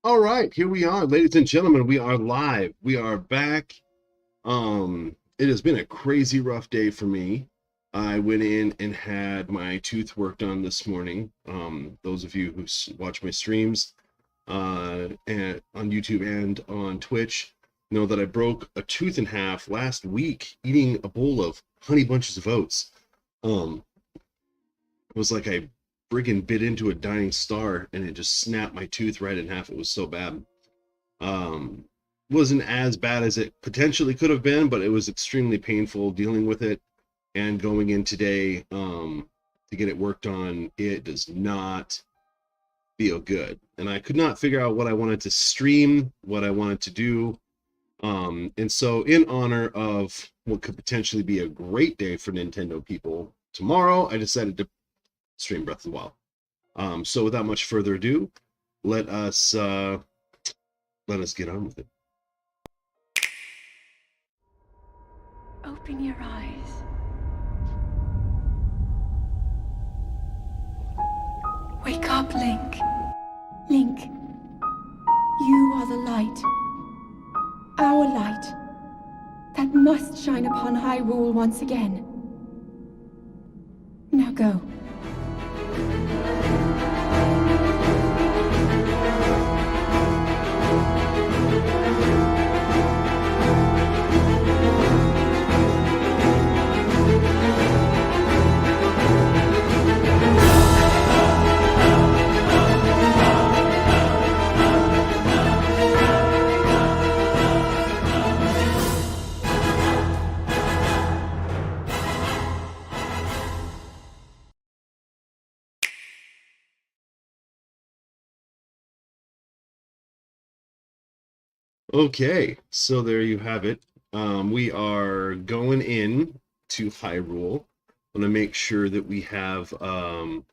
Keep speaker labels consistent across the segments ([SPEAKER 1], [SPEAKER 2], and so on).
[SPEAKER 1] All right, here we are, ladies and gentlemen. We are live. We are back. It has been a crazy rough day for me. I went in and had my tooth worked on this morning. Those of you who watch my streams and on YouTube and on Twitch know that I broke a tooth in half last week eating a bowl of honey bunches of oats. Um, it was like I friggin' bit into a dying star and it just snapped my tooth right in half. It was so bad. Um, wasn't as bad as it potentially could have been, but it was extremely painful dealing with it and going in today to get it worked on. It does not feel good. And I could not figure out what I wanted to stream, what I wanted to do. And so in honor of what could potentially be a great day for Nintendo people, tomorrow I decided to stream Breath of the Wild. So without much further ado, let us get on with it.
[SPEAKER 2] Open your eyes. Wake up, Link. Link, you are the light. Our light. That must shine upon Hyrule once again. Now go.
[SPEAKER 1] Okay, so there you have it. We are going in to Hyrule. I'm gonna make sure that we have the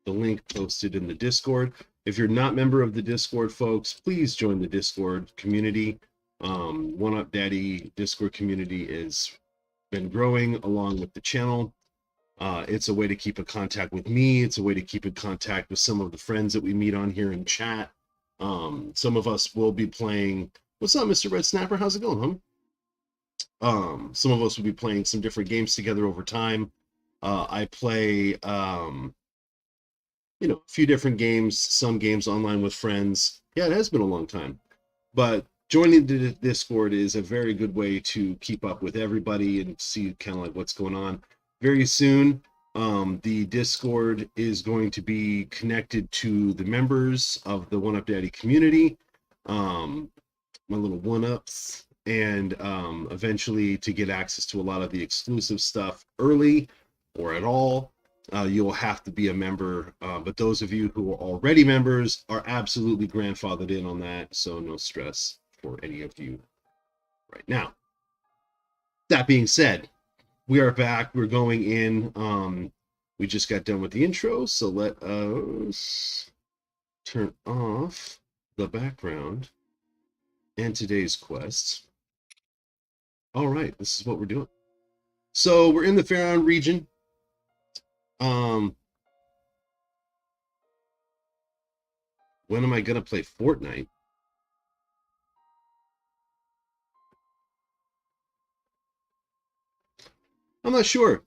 [SPEAKER 1] link posted in the Discord. If you're not a member of the Discord, folks, please join the Discord community. 1UPdaddy Discord community has been growing along with the channel. It's a way to keep in contact with me. It's a way to keep in contact with some of the friends that we meet on here in chat. Some of us will be playing. What's up, Mr. Red Snapper? How's it going, Some of us will be playing some different games together over time. I play, a few different games, some games online with friends. Yeah, it has been a long time. But joining the Discord is a very good way to keep up with everybody and see kind of like what's going on. Very soon, the Discord is going to be connected to the members of the 1UPdaddy community. My little one-ups, and eventually to get access to a lot of the exclusive stuff early or at all, you'll have to be a member. But those of you who are already members are absolutely grandfathered in on that, so no stress for any of you right now. That being said, we are back. We're going in. We just got done with the intro, so let us turn off the background and today's quest. All right, this is what we're doing. So we're in the Faron region. When am I gonna play Fortnite? I'm not sure.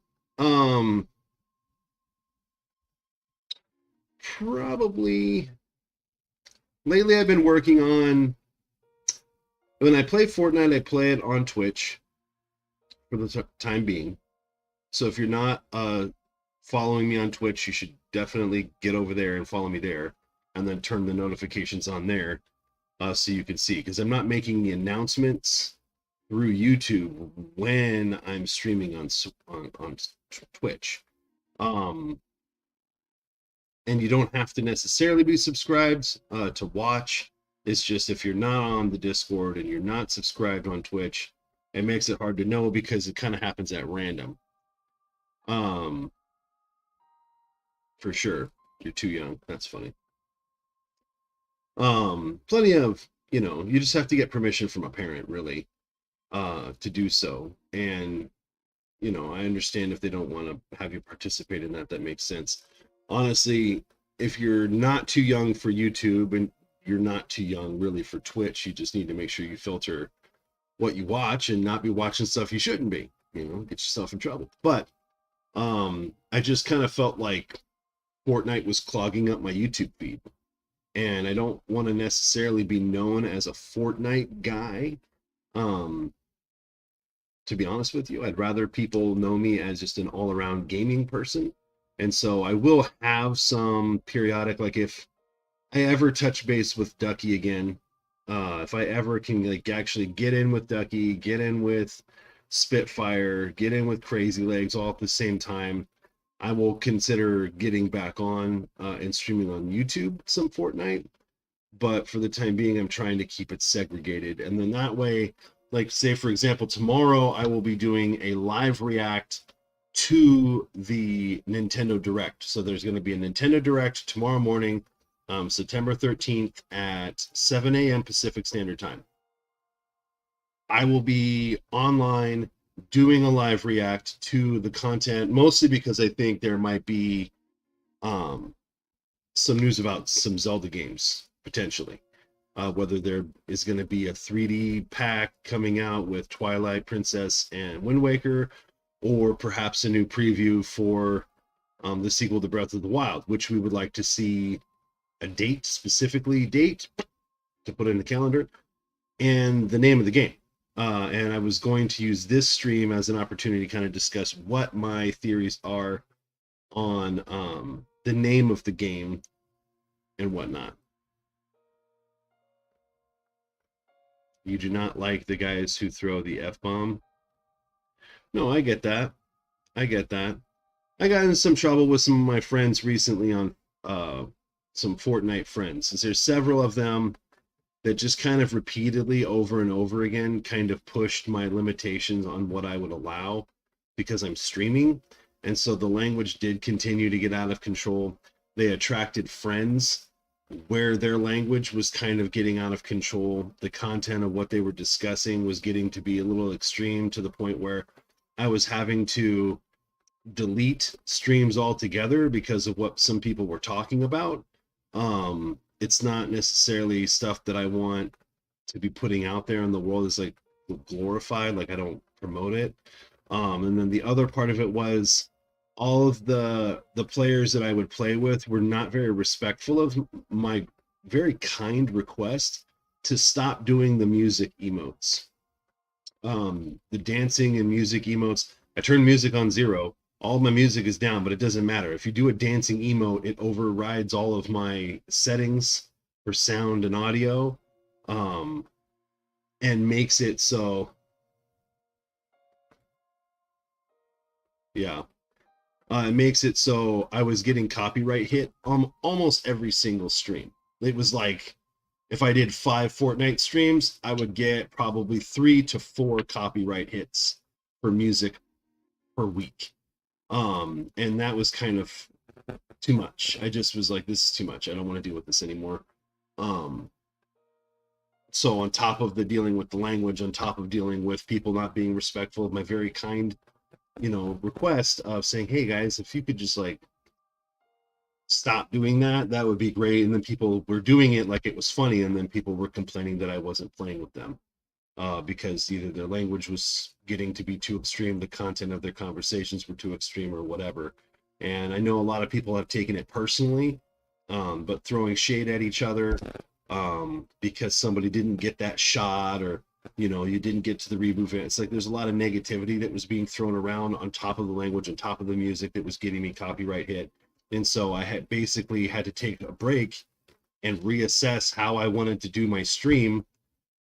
[SPEAKER 1] Probably. Lately, I've been working on. When I play Fortnite, I play it on Twitch for the time being. So if you're not following me on Twitch, you should definitely get over there and follow me there, and then turn the notifications on there so you can see. Because I'm not making the announcements through YouTube when I'm streaming on Twitch. And you don't have to necessarily be subscribed to watch. It's just if you're not on the Discord and you're not subscribed on Twitch, it makes it hard to know because it kind of happens at random. For sure. You're too young. That's funny. Plenty of, you just have to get permission from a parent, really, to do so. And, I understand if they don't want to have you participate in that, that makes sense. Honestly, if you're not too young for YouTube and you're not too young really for Twitch. You just need to make sure you filter what you watch and not be watching stuff you shouldn't be, you know, get yourself in trouble. But I just kind of felt like Fortnite was clogging up my YouTube feed, and I don't want to necessarily be known as a Fortnite guy. To be honest with you, I'd rather people know me as just an all-around gaming person. And so I will have some periodic, like if I ever touch base with Ducky again, if I ever can like actually get in with Ducky, get in with Spitfire, get in with Crazy Legs all at the same time, I will consider getting back on and streaming on YouTube some Fortnite. But for the time being, I'm trying to keep it segregated. And then that way, like say for example, tomorrow I will be doing a live react to the Nintendo Direct. So there's going to be a Nintendo Direct tomorrow morning, September 13th at 7 a.m. Pacific Standard Time. I will be online doing a live react to the content, mostly because I think there might be some news about some Zelda games potentially. Whether there is going to be a 3D pack coming out with Twilight Princess and Wind Waker, or perhaps a new preview for the sequel to Breath of the Wild, which we would like to see a date, specifically date, to put in the calendar, and the name of the game. And I was going to use this stream as an opportunity to kind of discuss what my theories are on the name of the game and whatnot. You do not like the guys who throw the F-bomb? No, I get that. I get that. I got in some trouble with some of my friends recently on some Fortnite friends, since there's several of them that just kind of repeatedly over and over again kind of pushed my limitations on what I would allow because I'm streaming. And so the language did continue to get out of control. They attracted friends where their language was kind of getting out of control. The content of what they were discussing was getting to be a little extreme, to the point where I was having to delete streams altogether because of what some people were talking about. It's not necessarily stuff that I want to be putting out there in the world as like glorified, like I don't promote it. And then the other part of it was all of the players that I would play with were not very respectful of my very kind request to stop doing the music emotes. The dancing and music emotes, I turned music on 0. All my music is down, but it doesn't matter. If you do a dancing emote, it overrides all of my settings for sound and audio, and makes it so, yeah. It makes it so I was getting copyright hit on almost every single stream. It was like, if I did 5 Fortnite streams, I would get probably 3 to 4 copyright hits for music per week. And that was kind of too much. I just was like, this is too much. I don't want to deal with this anymore. So on top of the dealing with the language, on top of dealing with people not being respectful of my very kind, request of saying, hey guys, if you could just like stop doing that, that would be great. And then people were doing it like it was funny, and then people were complaining that I wasn't playing with them. Because either their language was getting to be too extreme, the content of their conversations were too extreme, or whatever. And I know a lot of people have taken it personally, but throwing shade at each other because somebody didn't get that shot, or you didn't get to the reboot. It's like there's a lot of negativity that was being thrown around on top of the language, on top of the music, that was getting me copyright hit. And so I had basically had to take a break and reassess how I wanted to do my stream.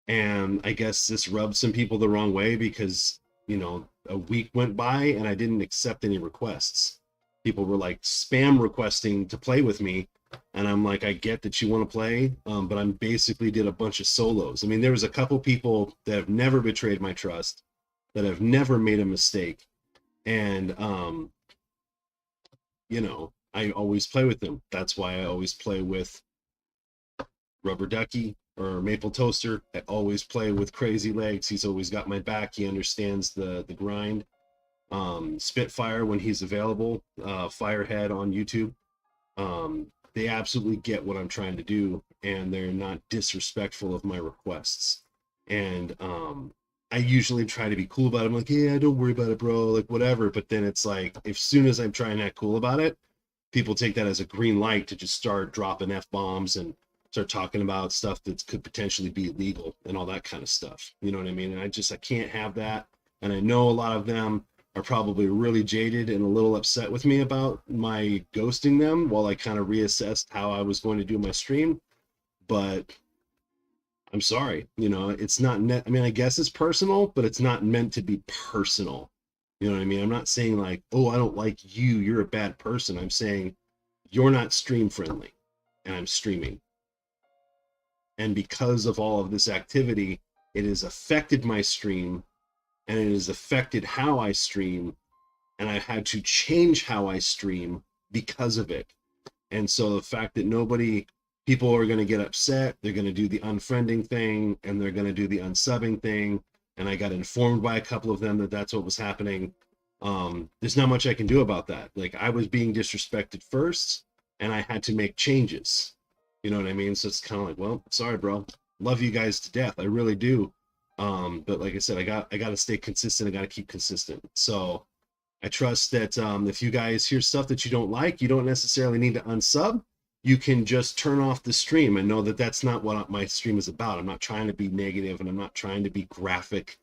[SPEAKER 1] And I guess this rubbed some people the wrong way because, a week went by and I didn't accept any requests. People were like spam requesting to play with me. And I'm like, I get that you want to play, but I'm basically did a bunch of solos. I mean, there was a couple people that have never betrayed my trust, that have never made a mistake. And, I always play with them. That's why I always play with Rubber Ducky or Maple Toaster. I always play with Crazy Legs. He's always got my back. He understands the grind. Spitfire when he's available. Firehead on YouTube. they absolutely get what I'm trying to do, and they're not disrespectful of my requests. And I usually try to be cool about it. I'm like, yeah, don't worry about it, bro, like whatever. But then it's like, as soon as I'm trying to act cool about it, people take that as a green light to just start dropping F-bombs and start talking about stuff that could potentially be illegal and all that kind of stuff. You know what I mean? And I can't have that. And I know a lot of them are probably really jaded and a little upset with me about my ghosting them while I kind of reassessed how I was going to do my stream. But I'm sorry, it's not I mean, I guess it's personal, but it's not meant to be personal. You know what I mean? I'm not saying like, oh, I don't like you, you're a bad person. I'm saying you're not stream friendly, and I'm streaming. And because of all of this activity, it has affected my stream, and it has affected how I stream, and I've had to change how I stream because of it. And so the fact that people are going to get upset, they're going to do the unfriending thing, and they're going to do the unsubbing thing. And I got informed by a couple of them that that's what was happening. There's not much I can do about that. Like, I was being disrespected first, and I had to make changes. You know what I mean? So it's kind of like, well, sorry, bro. Love you guys to death. I really do. But like I said, I got to stay consistent. I got to keep consistent. So I trust that if you guys hear stuff that you don't like, you don't necessarily need to unsub. You can just turn off the stream and know that that's not what my stream is about. I'm not trying to be negative, and I'm not trying to be graphic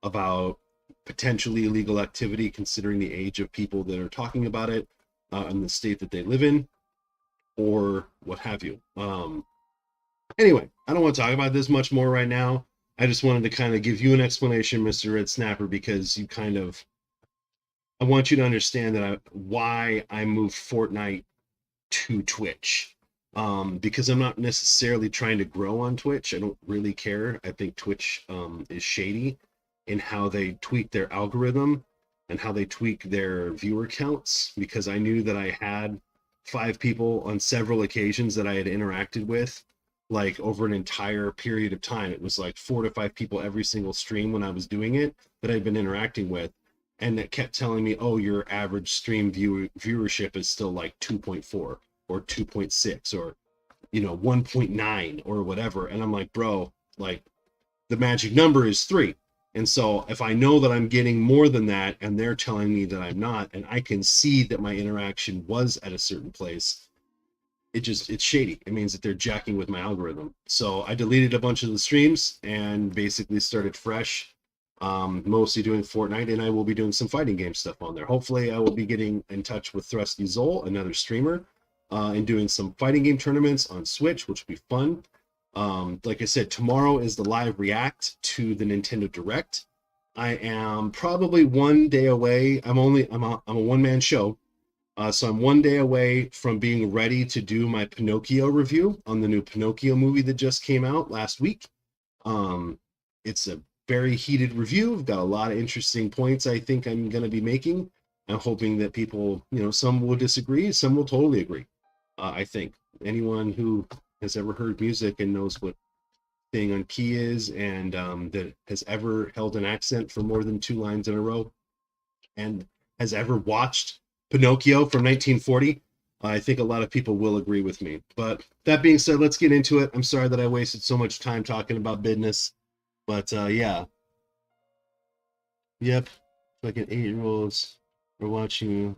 [SPEAKER 1] about potentially illegal activity, considering the age of people that are talking about it and the state that they live in, or what have you. Anyway, I don't want to talk about this much more right now. I just wanted to kind of give you an explanation, Mr. Red Snapper, because I want you to understand that why I moved Fortnite to Twitch. Because I'm not necessarily trying to grow on Twitch. I don't really care. I think Twitch is shady in how they tweak their algorithm and how they tweak their viewer counts, because I knew that I had 5 people on several occasions that I had interacted with, like over an entire period of time. It was like 4 to 5 people every single stream when I was doing it that I'd been interacting with, and that kept telling me, oh, your average stream viewership is still like 2.4 or 2.6 or 1.9 or whatever. And I'm like, bro, like, the magic number is 3. And so if I know that I'm getting more than that and they're telling me that I'm not, and I can see that my interaction was at a certain place, it's shady. It means that they're jacking with my algorithm. So I deleted a bunch of the streams and basically started fresh, mostly doing Fortnite, and I will be doing some fighting game stuff on there. Hopefully I will be getting in touch with Thrusty Zol, another streamer, and doing some fighting game tournaments on Switch, which will be fun. Like I said, tomorrow is the live react to the Nintendo Direct. I am probably 1 day away. I'm a one-man show. So I'm 1 day away from being ready to do my Pinocchio review on the new Pinocchio movie that just came out last week. It's a very heated review. I've got a lot of interesting points I think I'm going to be making. I'm hoping that people, some will disagree, some will totally agree. I think anyone who has ever heard music and knows what staying on key is, and that has ever held an accent for more than 2 lines in a row, and has ever watched Pinocchio from 1940, I think a lot of people will agree with me. But that being said, let's get into it. I'm sorry that I wasted so much time talking about business, but yeah. Yep, fucking 8-year-olds are watching you.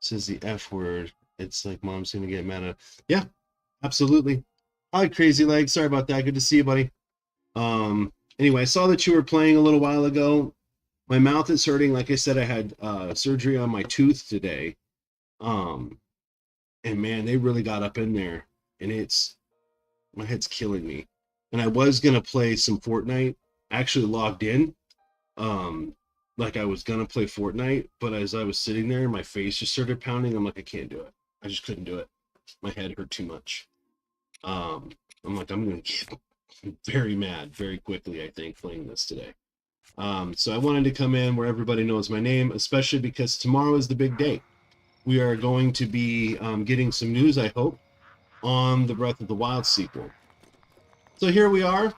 [SPEAKER 1] Says the F word. It's like mom's gonna get mad at. Yeah, absolutely. Hi, Crazy Leg. Sorry about that. Good to see you, buddy. Anyway, I saw that you were playing a little while ago. My mouth is hurting. Like I said, I had surgery on my tooth today. And man, they really got up in there, and my head's killing me. And I was gonna play some Fortnite. I actually logged in. Like I was gonna play Fortnite, but as I was sitting there, my face just started pounding. I'm like, I can't do it. I just couldn't do it. My head hurt too much. I'm like, I'm gonna get very mad very quickly, I think, playing this today. So I wanted to come in where everybody knows my name, especially because tomorrow is the big day. We are going to be getting some news, I hope, on the Breath of the Wild sequel. So here we are.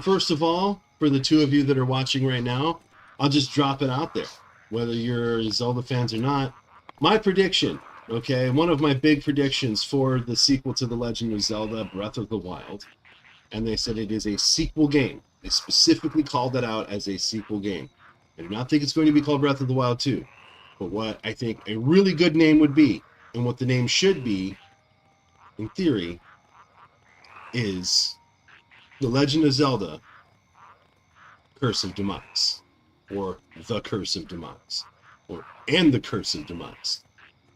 [SPEAKER 1] First of all, for the 2 of you that are watching right now, I'll just drop it out there. Whether you're Zelda fans or not, my prediction Okay, one of my big predictions for the sequel to The Legend of Zelda Breath of the Wild, and they said it is a sequel game. They specifically called it out as a sequel game. I do not think it's going to be called Breath of the Wild 2, but what I think a really good name would be, and what the name should be, in theory, is The Legend of Zelda Curse of Demise, or The Curse of Demise, or and The Curse of Demise.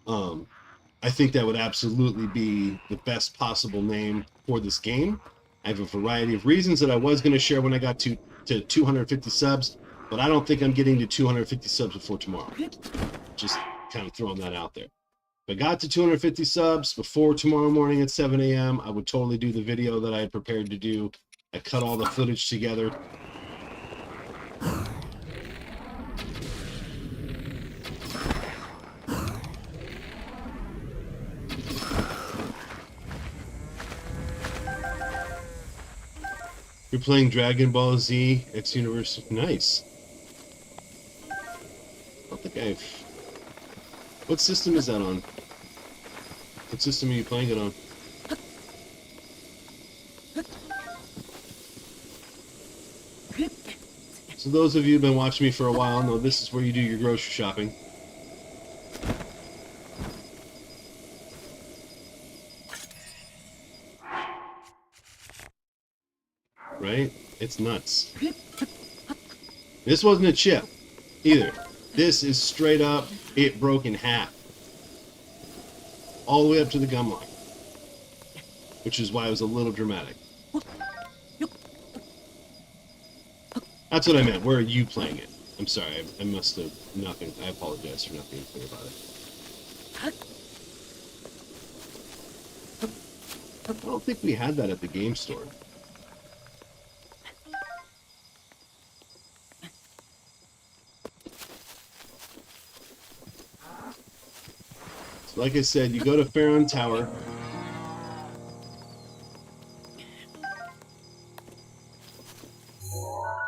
[SPEAKER 1] I think that would absolutely be the best possible name for this game. I have a variety of reasons that I was going to share when I got to 250 subs, but I don't think I'm getting to 250 subs before tomorrow. Just kind of throwing that out there. If I got to 250 subs before tomorrow morning at 7 a.m., I would totally do the video that I had prepared to do. I cut all the footage together. You're playing Dragon Ball Z X Universe. Nice. I don't think I've... What system is that on? What system are you playing it on? So those of you who've been watching me for a while know this is where you do your grocery shopping. Right? It's nuts. This wasn't a chip either. This is straight up, it broke in half. All the way up to the gum line. Which is why it was a little dramatic. That's what I meant. Where are you playing it? I'm sorry, I must have not been... I apologize for not being clear about it. I don't think we had that at the game store. So like I said, you go to Faron Tower.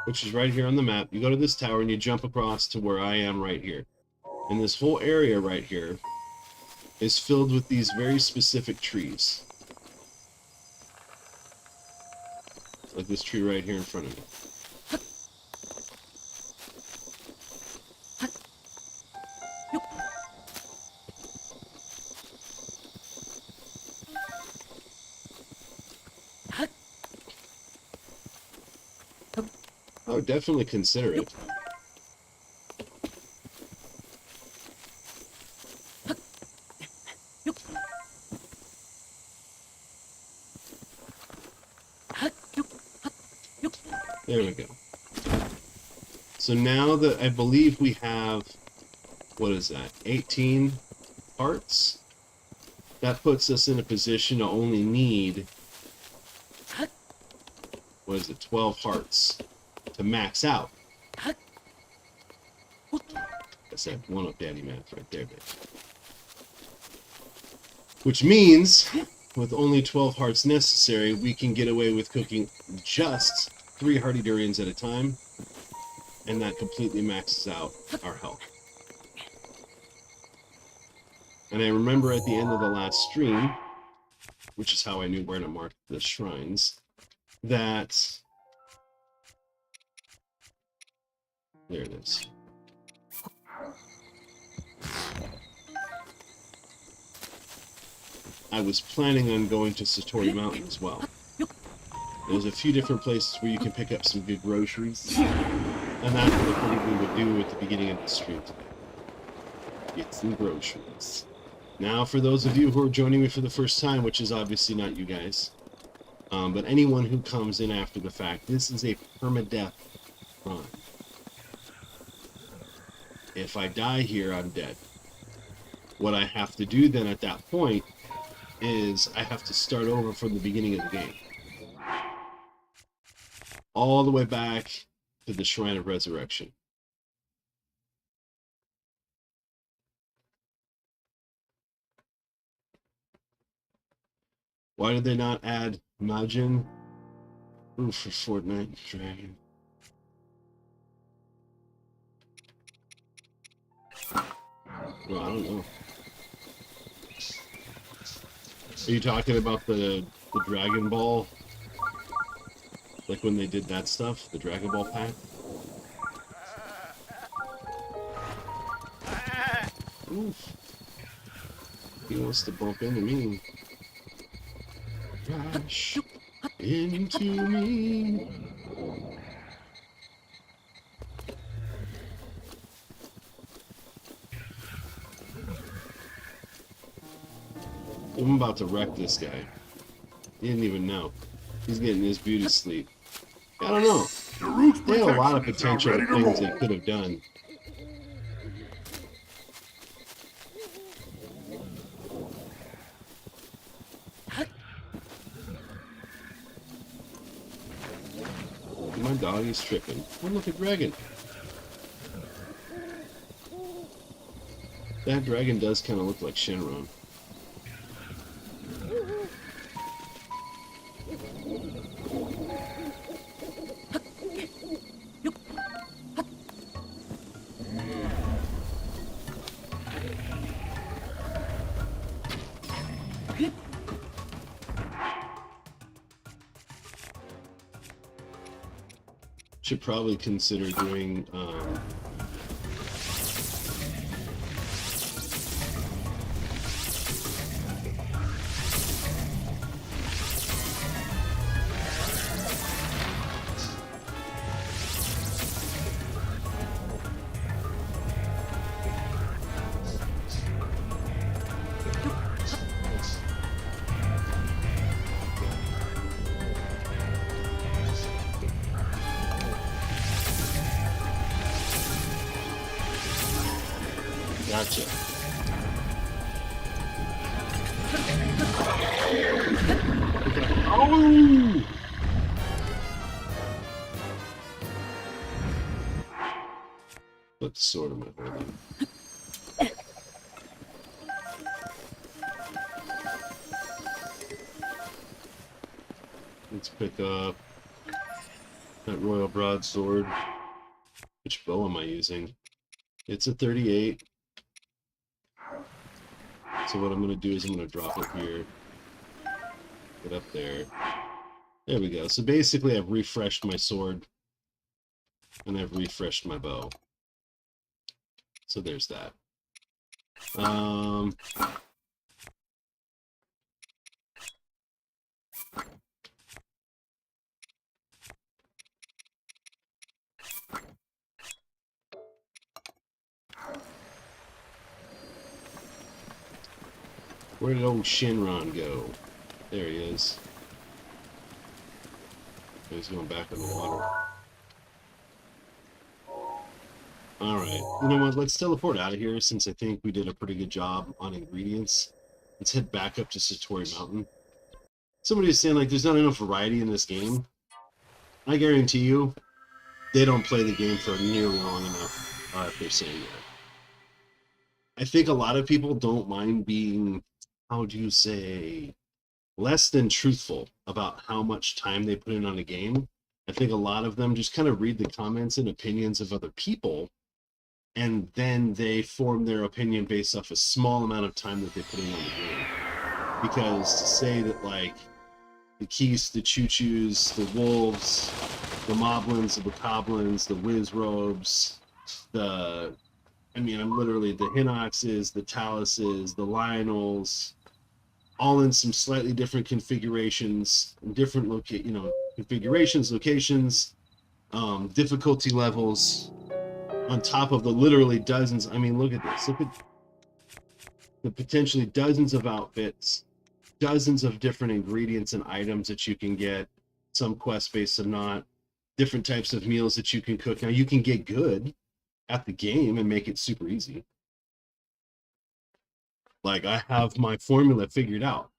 [SPEAKER 1] Which is right here on the map. You go to this tower and you jump across to where I am right here. And this whole area right here is filled with these very specific trees. Like this tree right here in front of me. I would definitely consider it. There we go. So now that I believe we have, what is that, 18 hearts? That puts us in a position to only need, what is it, 12 hearts to max out. That's that 1UPdaddy math right there, baby. Which means, with only 12 hearts necessary, we can get away with cooking just 3 hearty durians at a time, and that completely maxes out our health. And I remember at the end of the last stream, which is how I knew where to mark the shrines, that... There it is. I was planning on going to Satori Mountain as well. There's a few different places where you can pick up some good groceries. And that's what I believe we would do at the beginning of the stream today. Get some groceries. Now, for those of you who are joining me for the first time, which is obviously not you guys, but anyone who comes in after the fact, this is a permadeath run. If I die here, I'm dead. What I have to do then at that point is I have to start over from the beginning of the game. All the way back to the Shrine of Resurrection. Why did they not add Majin? Ooh, for Fortnite Dragon. Well, I don't know. Are you talking about the Dragon Ball? Like when they did that stuff? The Dragon Ball pack? Oof. He wants to bump into me. Crash into me. I'm about to wreck this guy. He didn't even know. He's getting his beauty sleep. I don't know. They had a lot of potential things they could have done. My dog is tripping. Oh, look at Dragon. That dragon does kind of look like Shenron. Should probably consider doing gotcha. Oh! What sword am I holding? Let's pick up that Royal Broadsword. Which bow am I using? It's a 38. So what I'm going to do is I'm going to drop it here. Get up there. There we go. So basically I've refreshed my sword. And I've refreshed my bow. So there's that. Where did old Shenron go? There he is. He's going back in the water. Alright, you know what, let's teleport out of here since I think we did a pretty good job on ingredients. Let's head back up to Satori Mountain. Somebody was saying, like, there's not enough variety in this game. I guarantee you, they don't play the game for nearly long enough if they're saying that. I think a lot of people don't mind being, how do you say, less than truthful about how much time they put in on a game. I think a lot of them just kind of read the comments and opinions of other people, and then they form their opinion based off a small amount of time that they put in on the game. Because to say that, like, the Keys, the Choo-Choos, the Wolves, the Moblins, the Bokoblins, the Wizzrobes, I'm literally the Hinoxes, the Taluses, the Lionels, all in some slightly different configurations, different configurations, locations, difficulty levels, on top of the literally dozens. I mean, look at this. Look at the potentially dozens of outfits, dozens of different ingredients and items that you can get, some quest-based, some not, different types of meals that you can cook. Now, you can get good at the game and make it super easy. Like, I have my formula figured out.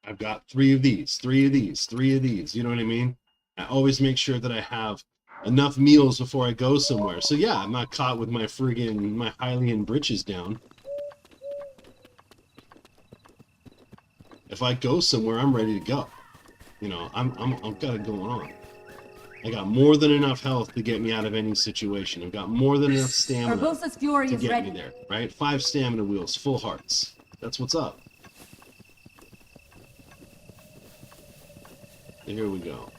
[SPEAKER 1] I've got 3 of these, 3 of these, 3 of these. You know what I mean? I always make sure that I have enough meals before I go somewhere. So yeah, I'm not caught with my Hylian britches down. If I go somewhere, I'm ready to go. You know, I've got it going on. I got more than enough health to get me out of any situation. I've got more than enough stamina to get me there, right? 5 stamina wheels, full hearts. That's what's up. Here we go.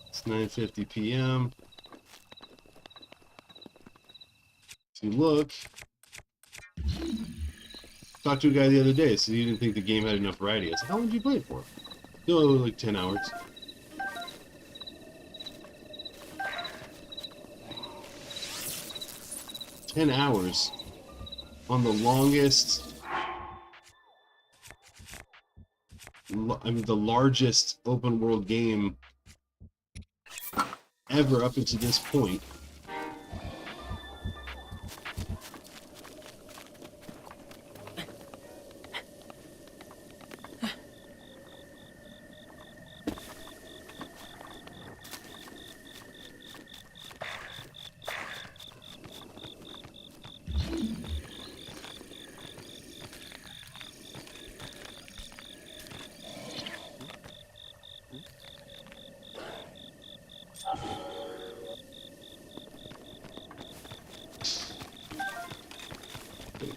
[SPEAKER 1] It's 9:50 p.m. If you look, talked to a guy the other day, said he didn't think the game had enough variety. I said, how long did you play it for? Oh, like 10 hours. "10 hours on the longest, I mean, the largest open world game ever up until this point."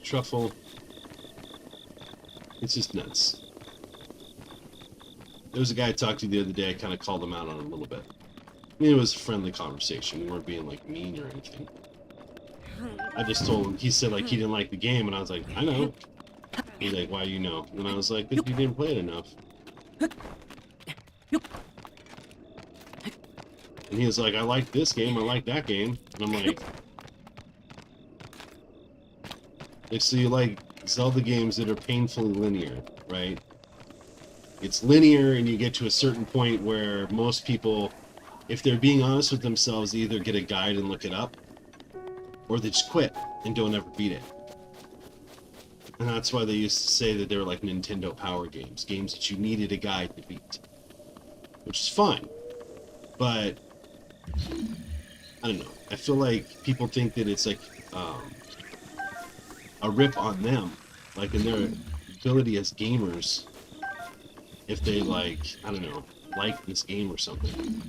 [SPEAKER 1] Truffle. It's just nuts. There was a guy I talked to the other day. I kind of called him out on it a little bit. I mean, it was a friendly conversation. We weren't being like mean or anything. I just told him. He said like he didn't like the game, and I was like, I know. He's like, why do you know? And I was like, because you didn't play it enough. And he was like, I like this game. I like that game. And I'm like, so you like Zelda games that are painfully linear, right? It's linear, and you get to a certain point where most people, if they're being honest with themselves, they either get a guide and look it up, or they just quit and don't ever beat it. And that's why they used to say that they were like Nintendo Power games, games that you needed a guide to beat. Which is fine. But, I don't know. I feel like people think that it's like, a rip on them, like in their ability as gamers, if they like, I don't know, like this game or something.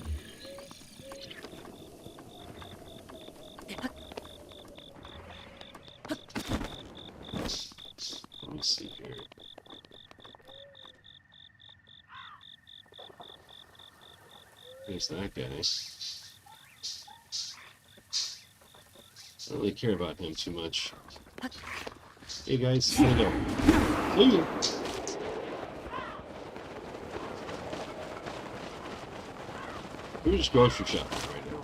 [SPEAKER 1] Let me see here. There's that guy. I don't really care about him too much. Hey guys, here we go. See ya. We're just grocery shopping right now.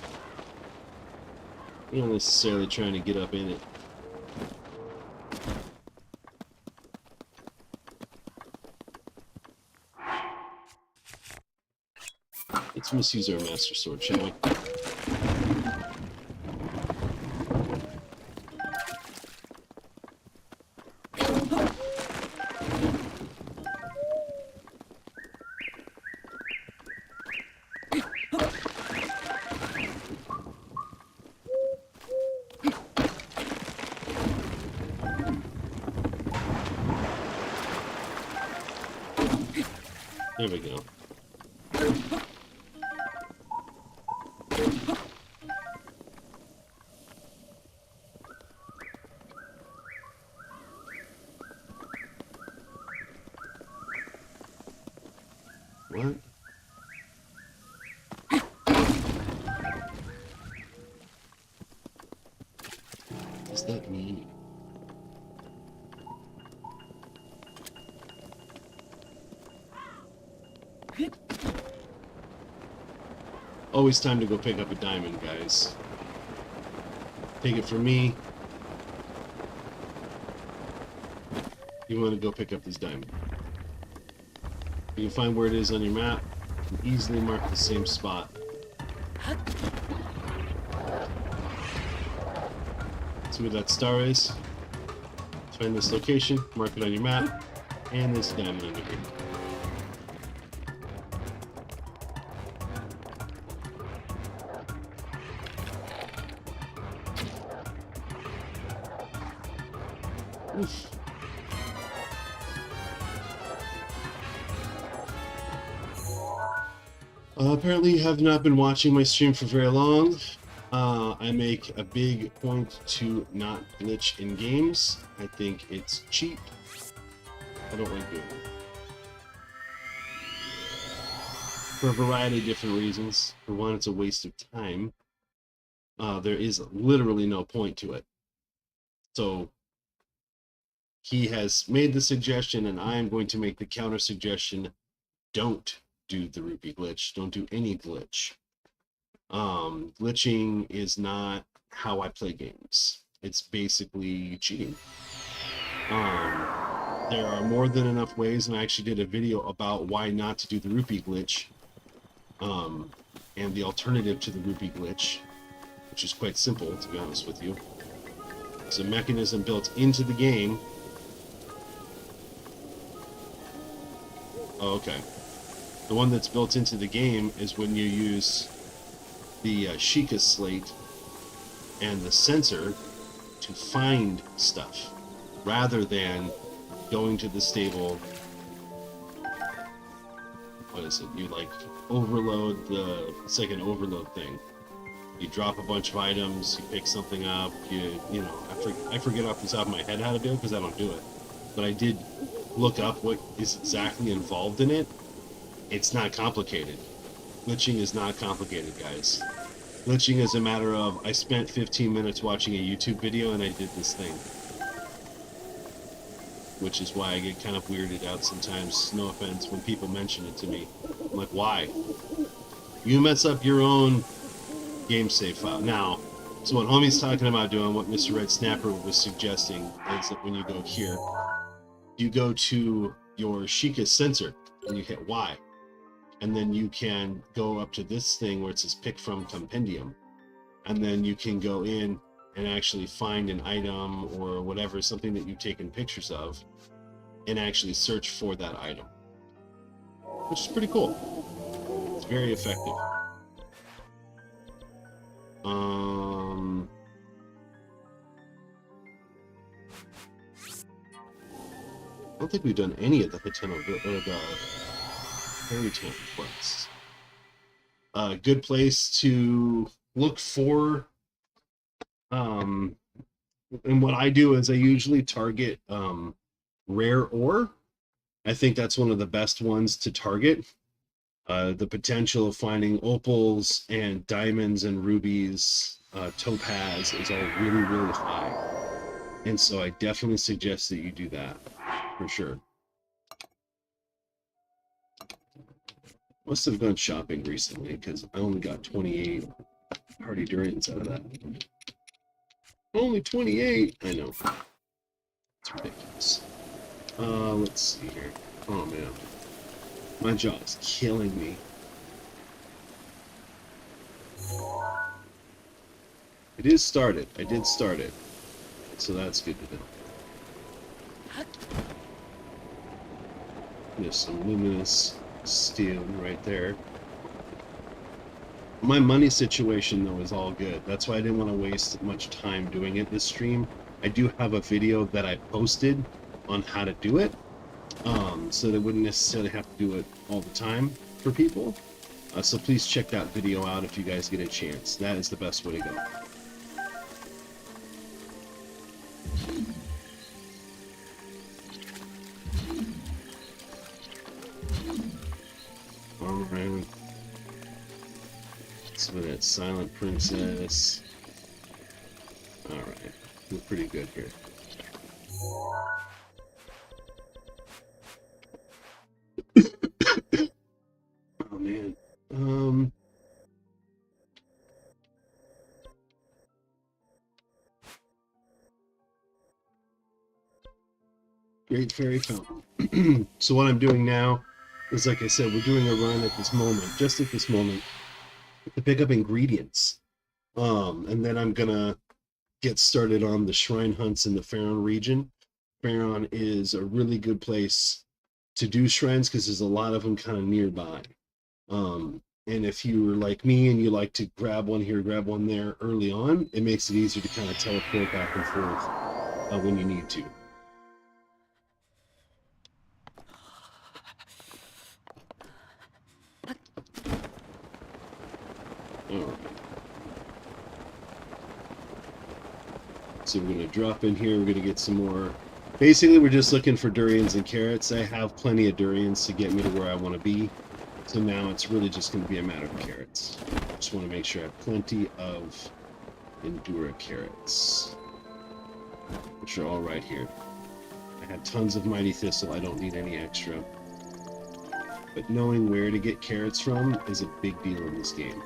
[SPEAKER 1] We're not necessarily trying to get up in it. Let's misuse our Master Sword, shall we? There we go. What? What does that mean? Always time to go pick up a diamond, guys. Take it from me. You want to go pick up this diamond. You can find where it is on your map. You can easily mark the same spot. See where that star is? Find this location, mark it on your map, and this diamond under here. Oof. Apparently you have not been watching my stream for very long. I make a big point to not glitch in games. I think it's cheap. I don't like doing it. for a variety of different reasons. For one, it's a waste of time. There is literally no point to it. So he has made the suggestion, and I am going to make the counter suggestion: don't do the rupee glitch. Don't do any glitch. Glitching is not how I play games. It's basically cheating. There are more than enough ways, and I actually did a video about why not to do the rupee glitch, and the alternative to the rupee glitch, which is quite simple, to be honest with you. It's a mechanism built into the game. Oh, okay. The one that's built into the game is when you use the Sheikah slate and the sensor to find stuff, rather than going to the stable. What is it? You like overload the, it's like an overload thing. You drop a bunch of items, you pick something up, you know, I forget off the top of my head how to do it because I don't do it. But I did look up what is exactly involved in it. It's not complicated. Glitching is not complicated, guys. Glitching is a matter of, I spent 15 minutes watching a YouTube video and I did this thing. Which is why I get kind of weirded out sometimes, no offense, when people mention it to me. I'm like, why? You mess up your own game save file. Now, so what homie's talking about doing, what Mr. Red Snapper was suggesting, is that when you go here, you go to your Sheikah sensor and you hit Y. And then you can go up to this thing where it says pick from compendium. And then you can go in and actually find an item or whatever, something that you've taken pictures of, and actually search for that item. Which is pretty cool. It's very effective. I don't think we've done any of the Hateno or the Fairy Tale quests. Good place to look for. And what I do is I usually target rare ore. I think that's one of the best ones to target. The potential of finding opals and diamonds and rubies, topaz is all really, really high. And so I definitely suggest that you do that, for sure. Must have gone shopping recently, because I only got 28 hardy durians out of that. Only 28? I know. It's ridiculous. Let's see here. Oh, man. My jaw's killing me. It is started. I did start it. So that's good to know. There's some luminous steel right there. My money situation, though, is all good. That's why I didn't want to waste much time doing it this stream. I do have a video that I posted on how to do it, so they wouldn't necessarily have to do it all the time for people. So please check that video out if you guys get a chance. That is the best way to go. Alright. Some of that Silent Princess. Alright. We're pretty good here. Oh man. Great Fairy Fountain. So what I'm doing now is, like I said, we're doing a run at this moment, just at this moment, to pick up ingredients. And then I'm gonna get started on the shrine hunts in the Faron region. Faron is a really good place to do shrines because there's a lot of them kind of nearby. And if you're like me and you like to grab one here, grab one there early on, it makes it easier to kind of teleport back and forth when you need to. Alright. So we're going to drop in here, we're going to get some more. Basically, we're just looking for durians and carrots. I have plenty of durians to get me to where I want to be. So now it's really just going to be a matter of carrots. Just want to make sure I have plenty of Endura carrots, which are all right here. I had tons of Mighty Thistle. I don't need any extra. But knowing where to get carrots from is a big deal in this game.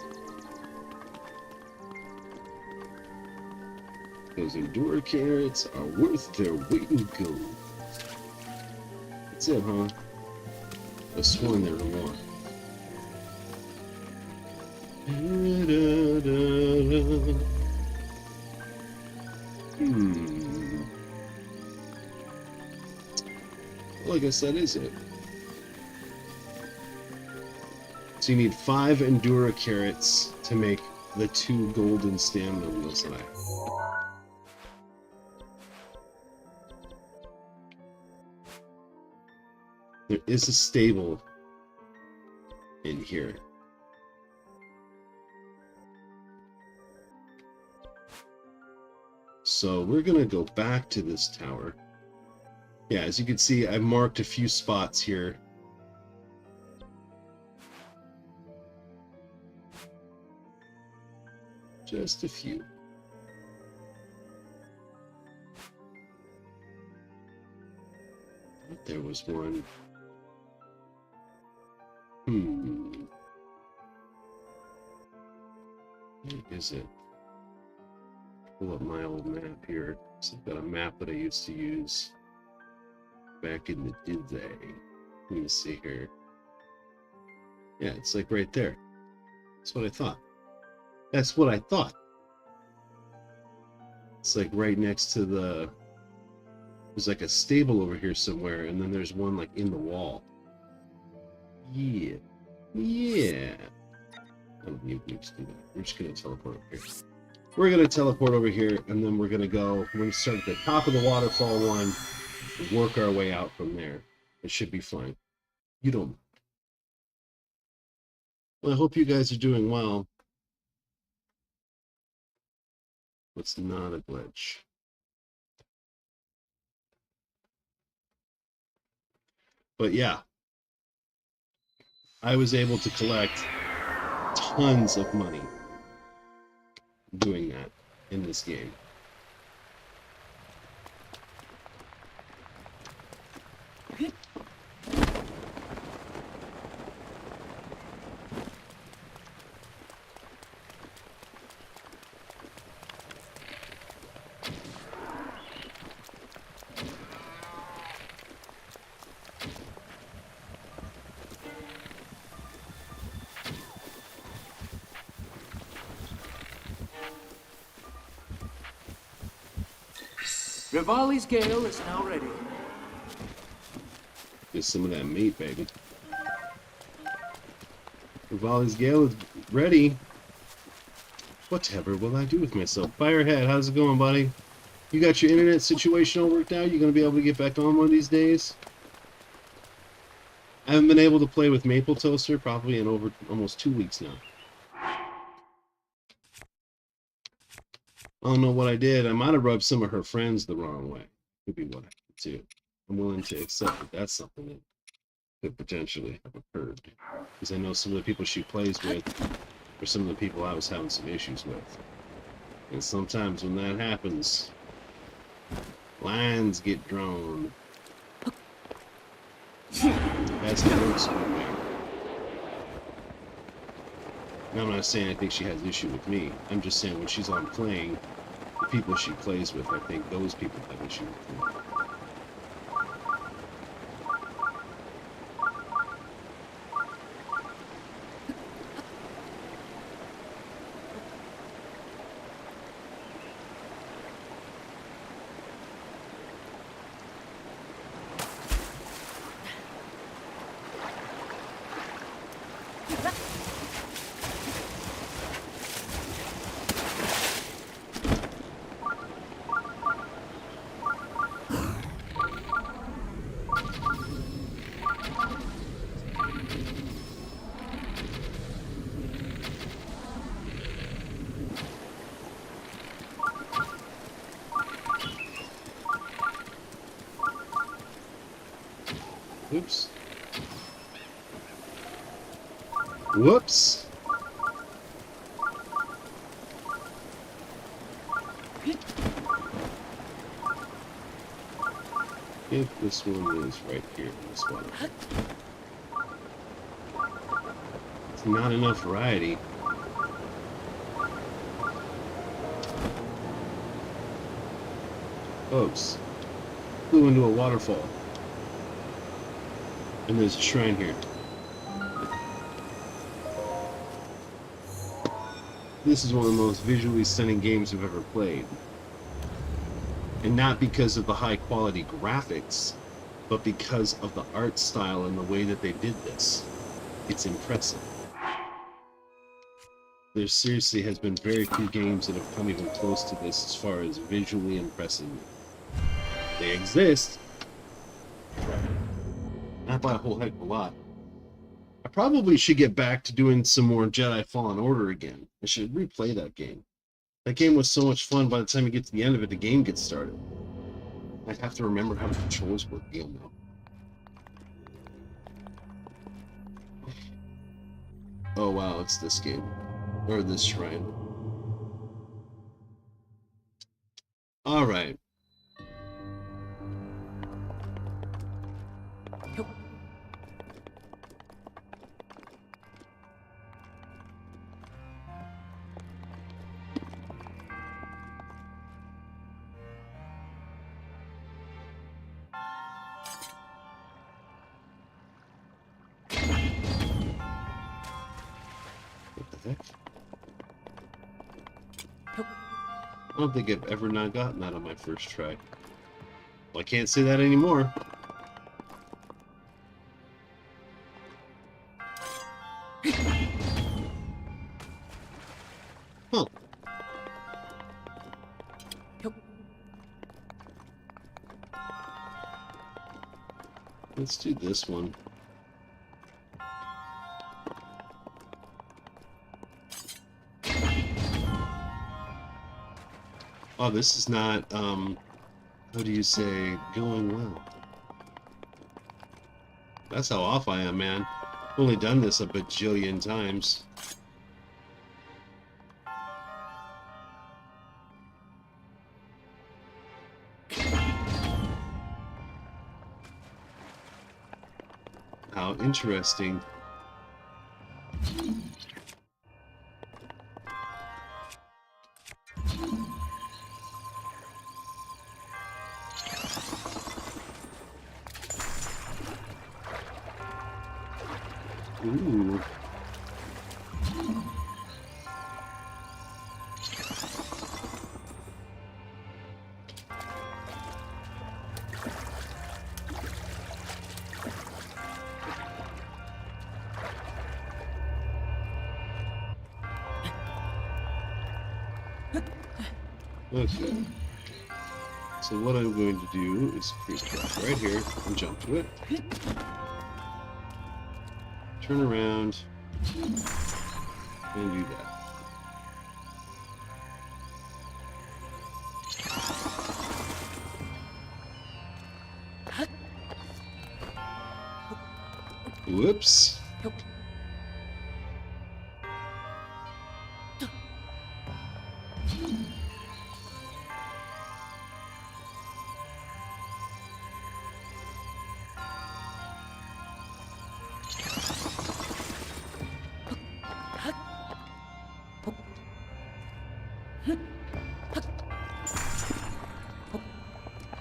[SPEAKER 1] Those Endura carrots are worth their weight in gold. That's it, huh? I was sworn there were more. Well, I guess that is it. So you need 5 Endura carrots to make the 2 golden stamina wheels that I have. There is a stable in here. So we're going to go back to this tower. Yeah, as you can see, I've marked a few spots here. Just a few. There was one. Where is it? Pull up my old map here. So I've got a map that I used to use back in the day. Let me see here. Yeah, it's like right there. That's what I thought. That's what I thought. It's like right next to the... There's like a stable over here somewhere, and then there's one like in the wall. Yeah. Yeah. I don't need to do that. We're just going to teleport over here. We're going to teleport over here, and then we're going to start at the top of the waterfall one and work our way out from there. It should be fine. You don't... Well, I hope you guys are doing well. What's not a glitch? But yeah, I was able to collect tons of money doing that in this game.
[SPEAKER 3] Rivali's gale is now ready.
[SPEAKER 1] Get some of that meat, baby. Rivali's gale is ready. Whatever will I do with myself? Firehead, how's it going, buddy? You got your internet situation all worked out? You gonna be able to get back on one of these days? I haven't been able to play with Maple Toaster probably in over almost 2 weeks now. I don't know what I did. I might have rubbed some of her friends the wrong way. Could be what I did too. I'm willing to accept that that's something that could potentially have occurred. Because I know some of the people she plays with are some of the people I was having some issues with. And sometimes when that happens, lines get drawn. That's how it works with me. Now, I'm not saying I think she has an issue with me. I'm just saying when she's on playing, the people she plays with, I think those people have issue with her. Oops. Whoops. I think this one is right here. This one. It's not enough variety. Folks, flew into a waterfall. And there's a shrine here. This is one of the most visually stunning games I've ever played. And not because of the high quality graphics, but because of the art style and the way that they did this. It's impressive. There seriously has been very few games that have come even close to this as far as visually impressing me. They exist, not by a whole heck of a lot. I probably should get back to doing some more Jedi Fallen Order again. I should replay that game. That game was so much fun. By the time you get to the end of it, the game gets started. I have to remember how the controls work. Deal now. Oh wow, it's this game. Or this shrine. Alright. What the heck? I don't think I've ever not gotten that on my first try. Well, I can't say that anymore. Huh. Let's do this one. Oh, this is not, how do you say, going well. That's how off I am, man. I've only done this a bajillion times. How interesting. Ooh. Okay. So what I'm going to do is create a block right here and jump to it. Turn around and do that. Whoops.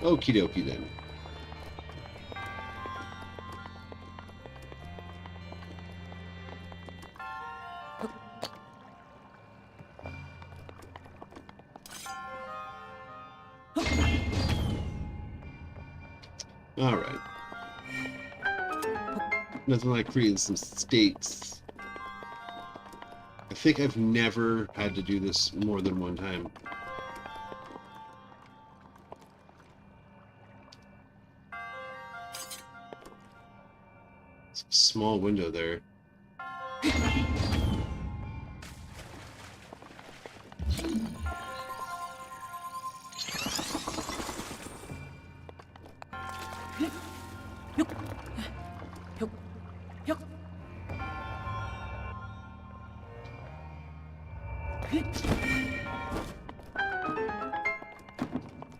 [SPEAKER 1] Okie dokie then. All right. Nothing like creating some stakes. I think I've never had to do this more than one time. It's a small window there.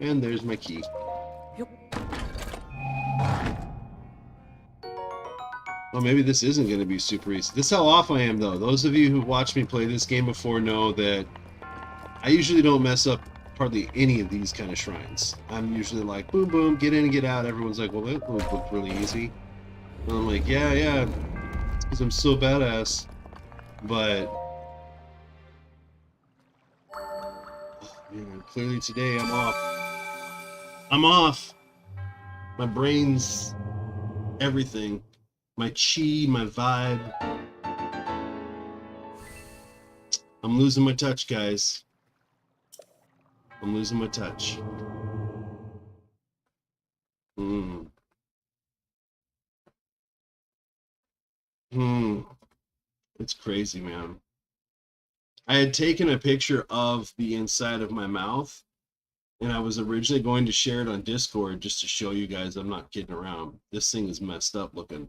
[SPEAKER 1] And there's my key. Well, maybe this isn't going to be super easy. This is how off I am, though. Those of you who've watched me play this game before know that I usually don't mess up hardly any of these kind of shrines. I'm usually like, boom, boom, get in and get out. Everyone's like, well, that looked really easy. And I'm like, yeah, because I'm so badass. But, oh, man, clearly today I'm off. I'm off. My brain's everything. My chi, my vibe. I'm losing my touch, guys. I'm losing my touch. It's crazy, man. I had taken a picture of the inside of my mouth, and I was originally going to share it on Discord just to show you guys I'm not kidding around. This thing is messed up looking.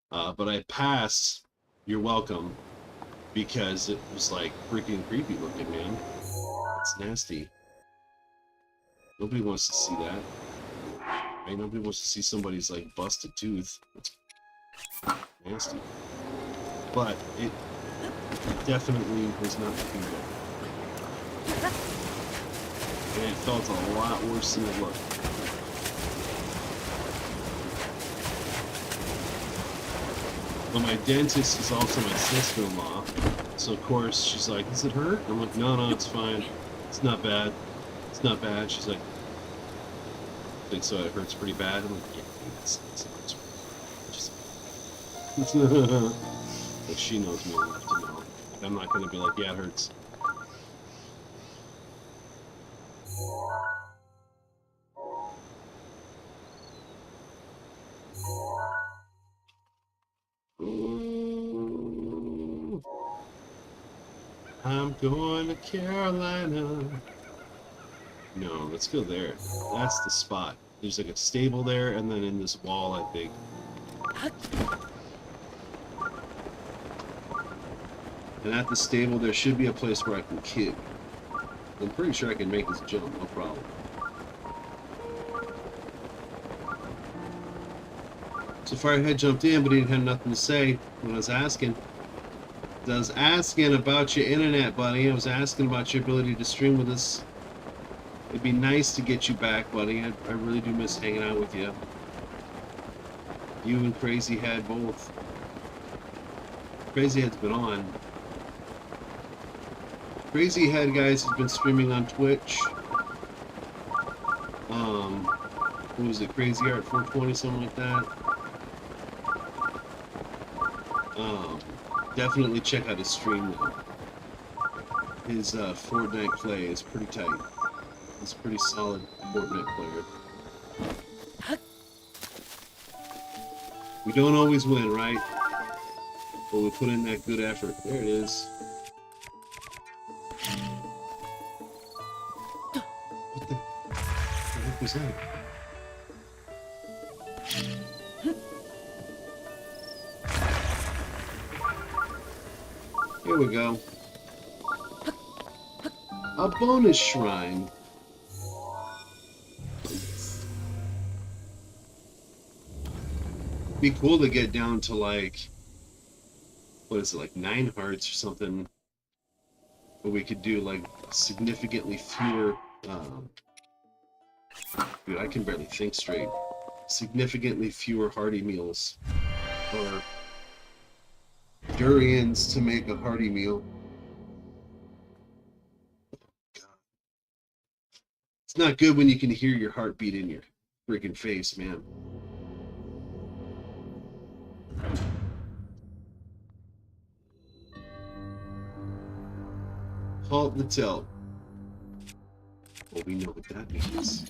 [SPEAKER 1] But I passed, you're welcome, because it was like freaking creepy looking, man. It's nasty. Nobody wants to see that. Right? Nobody wants to see somebody's like busted tooth. It's nasty. But it definitely was not looking good. And it felt a lot worse than it looked. But my dentist is also my sister-in-law. So of course she's like, "Does it hurt?" I'm like, no, it's fine. It's not bad. It's not bad. She's like, "I think so, it hurts pretty bad." I'm like, "Yeah, it hurts. Like, she knows me enough to know. Like, I'm not gonna be like, "Yeah, it hurts." Ooh, I'm going to Carolina. No, let's go there. That's the spot. There's like a stable there, and then in this wall, I think. And at the stable, there should be a place where I can kick. I'm pretty sure I can make this jump, no problem. So far, I had jumped in, but he didn't have nothing to say when I was asking. I was asking about your internet, buddy. I was asking about your ability to stream with us. It'd be nice to get you back, buddy. I really do miss hanging out with you. You and Crazy Head both. Crazy Head's been on. Crazy Head, guys, has been streaming on Twitch. What was it? Crazy Art 420, something like that. Definitely check out his stream though. His Fortnite play is pretty tight. He's a pretty solid Fortnite player. We don't always win, right? But we put in that good effort. There it is. What the heck was that? Here we go. A bonus shrine. Be cool to get down to like, what is it, like 9 hearts or something, where we could do like significantly fewer, dude, I can barely think straight. Significantly fewer hearty meals, or durians to make a hearty meal. It's not good when you can hear your heartbeat in your freaking face, man. Halt the tilt. Well, we know what that means.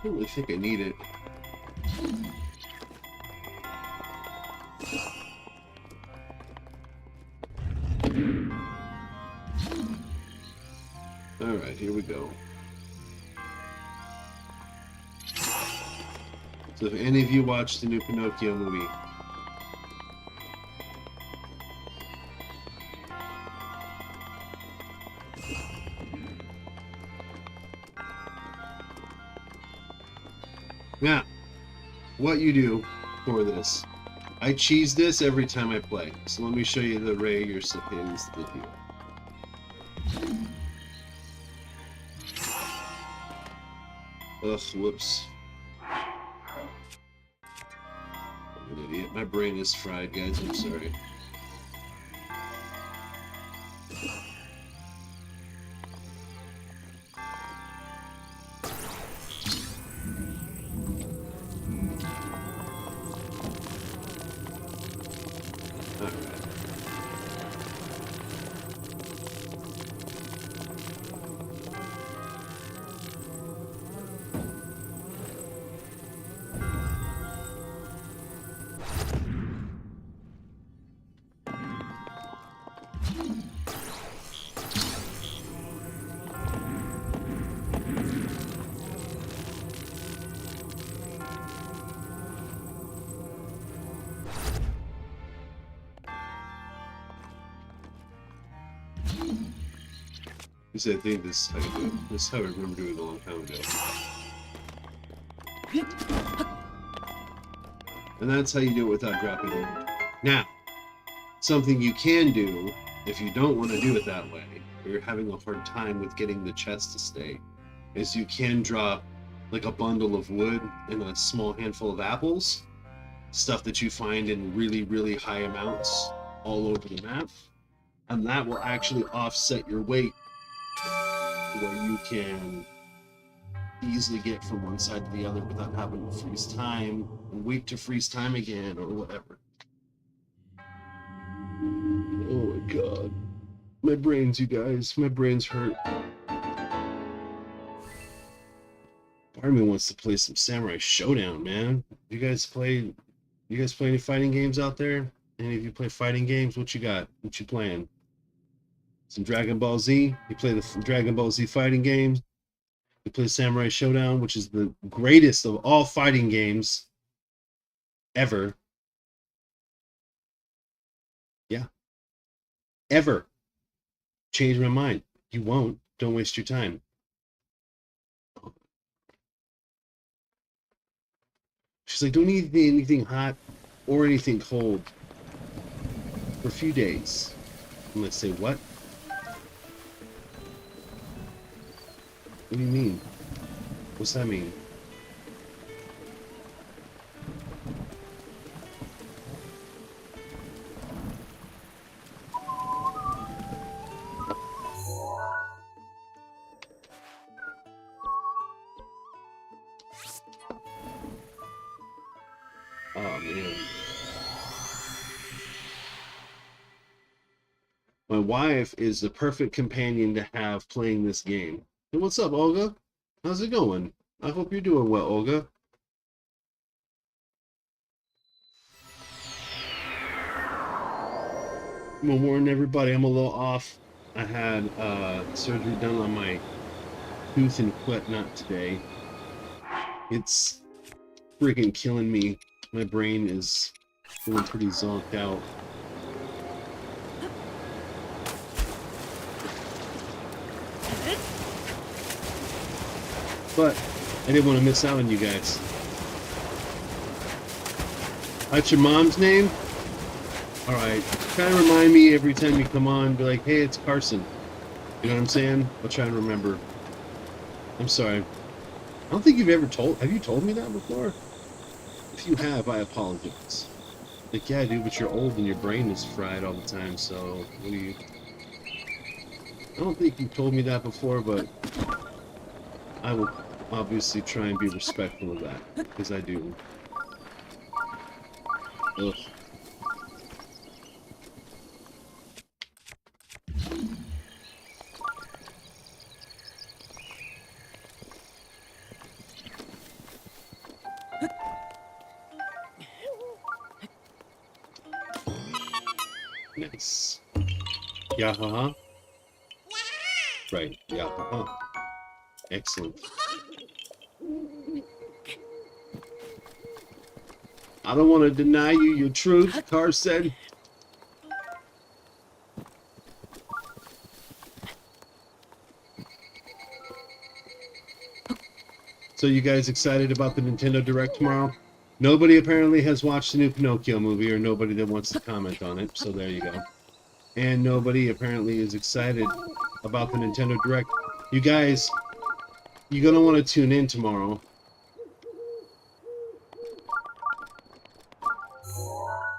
[SPEAKER 1] don't really think I need it. Alright, here we go. So if any of you watched the new Pinocchio movie, now, what you do for this. I cheese this every time I play. So let me show you the way you're supposed to do. Ugh, whoops. I'm an idiot. My brain is fried, guys. I'm sorry. I think this is how you do it. This is how I remember doing it a long time ago. And that's how you do it without dropping it. Now, something you can do, if you don't want to do it that way, or you're having a hard time with getting the chest to stay, is you can drop like a bundle of wood and a small handful of apples, stuff that you find in really, really high amounts all over the map, and that will actually offset your weight where you can easily get from one side to the other without having to freeze time and wait to freeze time again or whatever. Oh my god. My brains, you guys. My brains hurt. Part of me wants to play some Samurai Showdown, man. You guys play any fighting games out there? Any of you play fighting games? What you got? What you playing? Some Dragon Ball Z? You play the Dragon Ball Z fighting games? You play Samurai Showdown, which is the greatest of all fighting games ever. Yeah. Ever. Change my mind. You won't. Don't waste your time. She's like, don't eat anything hot or anything cold for a few days. I'm gonna say, what? What do you mean? What's that mean? Oh, man. My wife is the perfect companion to have playing this game. Hey, what's up, Olga? How's it going? I hope you're doing well, Olga. I'm gonna warn everybody, I'm a little off. I had surgery done on my tooth and whatnot today. It's freaking killing me. My brain is feeling pretty zonked out. But I didn't want to miss out on you guys. That's your mom's name? Alright. Try to remind me every time you come on, be like, hey, it's Carson. You know what I'm saying? I'll try and remember. I'm sorry. I don't think you've ever have you told me that before? If you have, I apologize. Like, yeah, dude, but you're old and your brain is fried all the time, so what do you... I don't think you've told me that before, but I will obviously try and be respectful of that, because I do. Ugh. Nice. Yeah, haha. Right. Yeah, haha. Excellent. I don't want to deny you your truth, Car said. So you guys excited about the Nintendo Direct tomorrow? Nobody apparently has watched the new Pinocchio movie, or nobody that wants to comment on it, so there you go. And nobody apparently is excited about the Nintendo Direct. You guys, you're going to want to tune in tomorrow.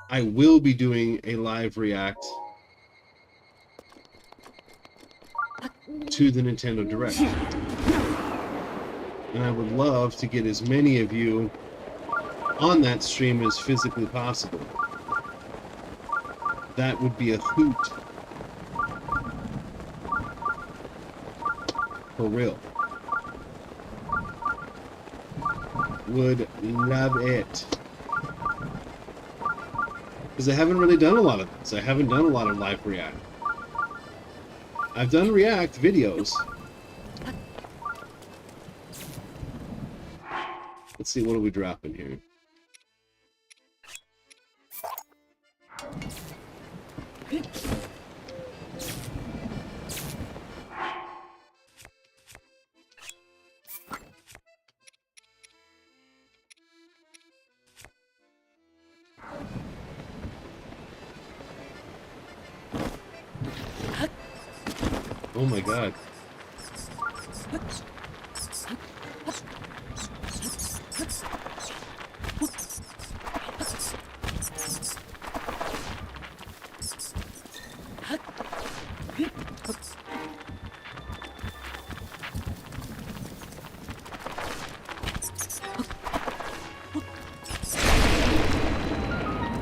[SPEAKER 1] I will be doing a live react to the Nintendo Direct. And I would love to get as many of you on that stream as physically possible. That would be a hoot. For real. Would love it. Because I haven't really done a lot of this. I haven't done a lot of live react. I've done react videos. Let's see, what are we dropping here? Oh my god.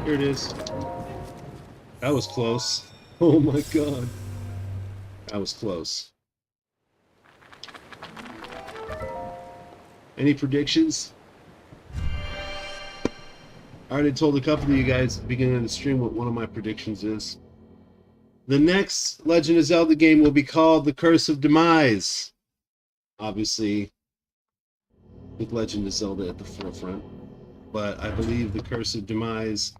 [SPEAKER 1] Here it is. That was close. Oh my god. That was close. Any predictions? I already told a couple of you guys at the beginning of the stream what one of my predictions is. The next Legend of Zelda game will be called The Curse of Demise. Obviously, with Legend of Zelda at the forefront. But I believe The Curse of Demise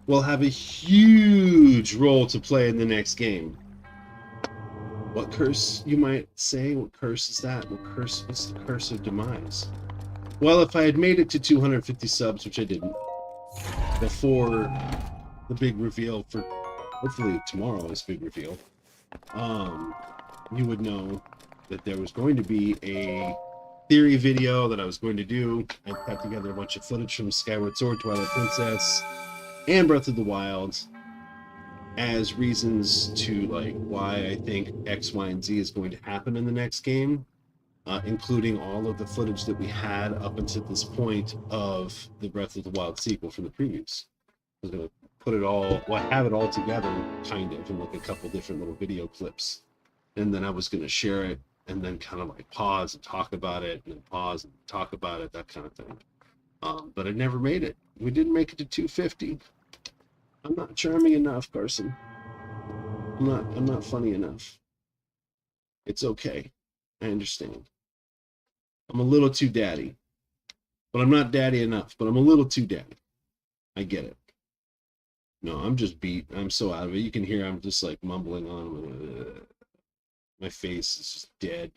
[SPEAKER 1] will have a huge role to play in the next game. What curse, you might say? What curse is that? What's the Curse of Demise? Well, if I had made it to 250 subs, which I didn't, before the big reveal for, hopefully tomorrow's big reveal, you would know that there was going to be a theory video that I was going to do. I cut together a bunch of footage from Skyward Sword, Twilight Princess, and Breath of the Wild as reasons to like why I think X, Y, and Z is going to happen in the next game, including all of the footage that we had up until this point of the Breath of the Wild sequel from the previews. I was going to put it all, well, I have it all together, kind of, in like a couple different little video clips. And then I was going to share it and then kind of like pause and talk about it, and then pause and talk about it, that kind of thing. But I never made it. We didn't make it to 250. I'm not charming enough, Carson. I'm not funny enough. It's okay. I understand. I'm a little too daddy. But I'm not daddy enough, but I'm a little too daddy. I get it. No, I'm just beat. I'm so out of it. You can hear I'm just like mumbling on. My face is just dead.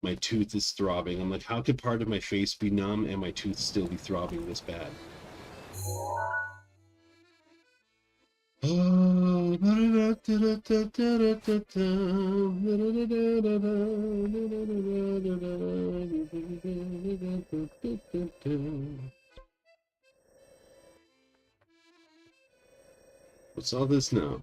[SPEAKER 1] My tooth is throbbing. I'm like, how could part of my face be numb and my tooth still be throbbing this bad? What's all this now?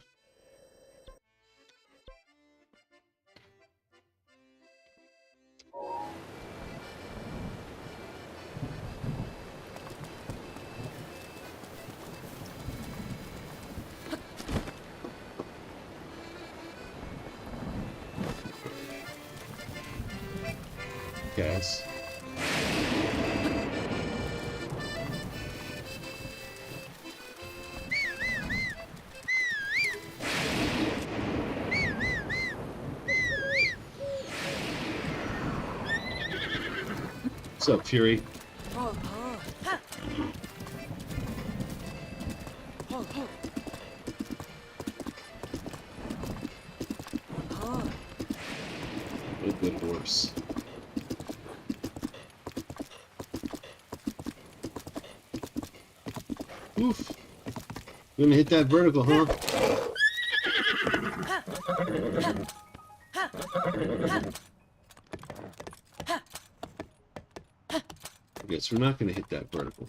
[SPEAKER 1] Guys. What's up, Fury? A good horse. Oof. You're gonna hit that vertical, huh? I guess we're not gonna hit that vertical.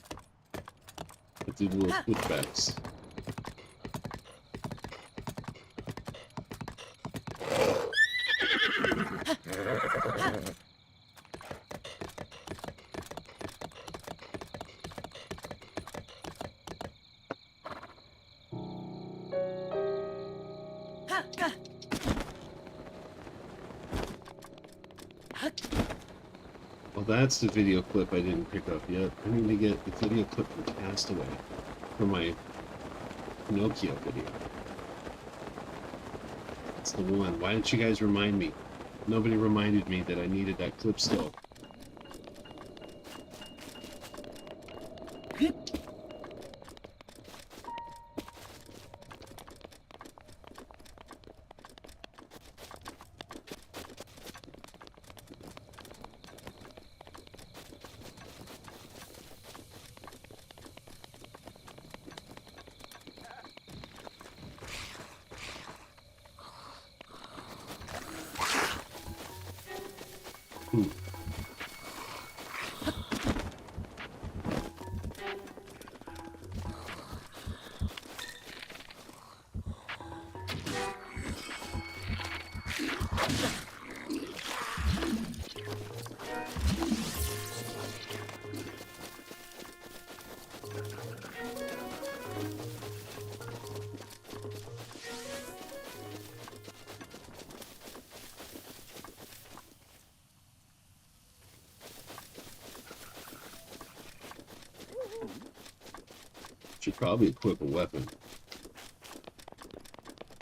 [SPEAKER 1] Let's do the little switchbacks. Well, that's the video clip I didn't pick up yet. I need to get the video clip from Castaway for my Pinocchio video. That's the one. Why didn't you guys remind me? Nobody reminded me that I needed that clip still. Should probably equip a weapon.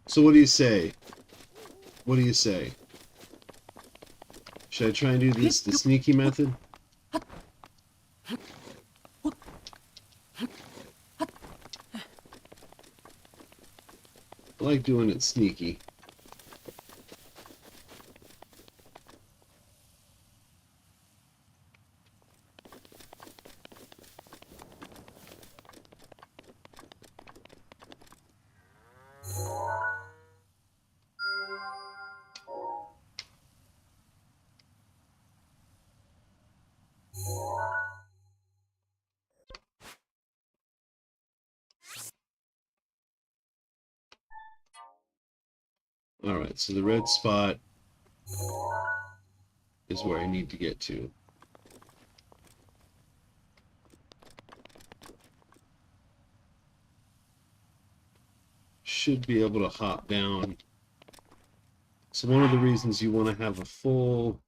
[SPEAKER 1] So what do you say? What do you say? Should I try and do this the sneaky method? I like doing it sneaky. Alright, so the red spot is where I need to get to. Should be able to hop down. So one of the reasons you want to have a full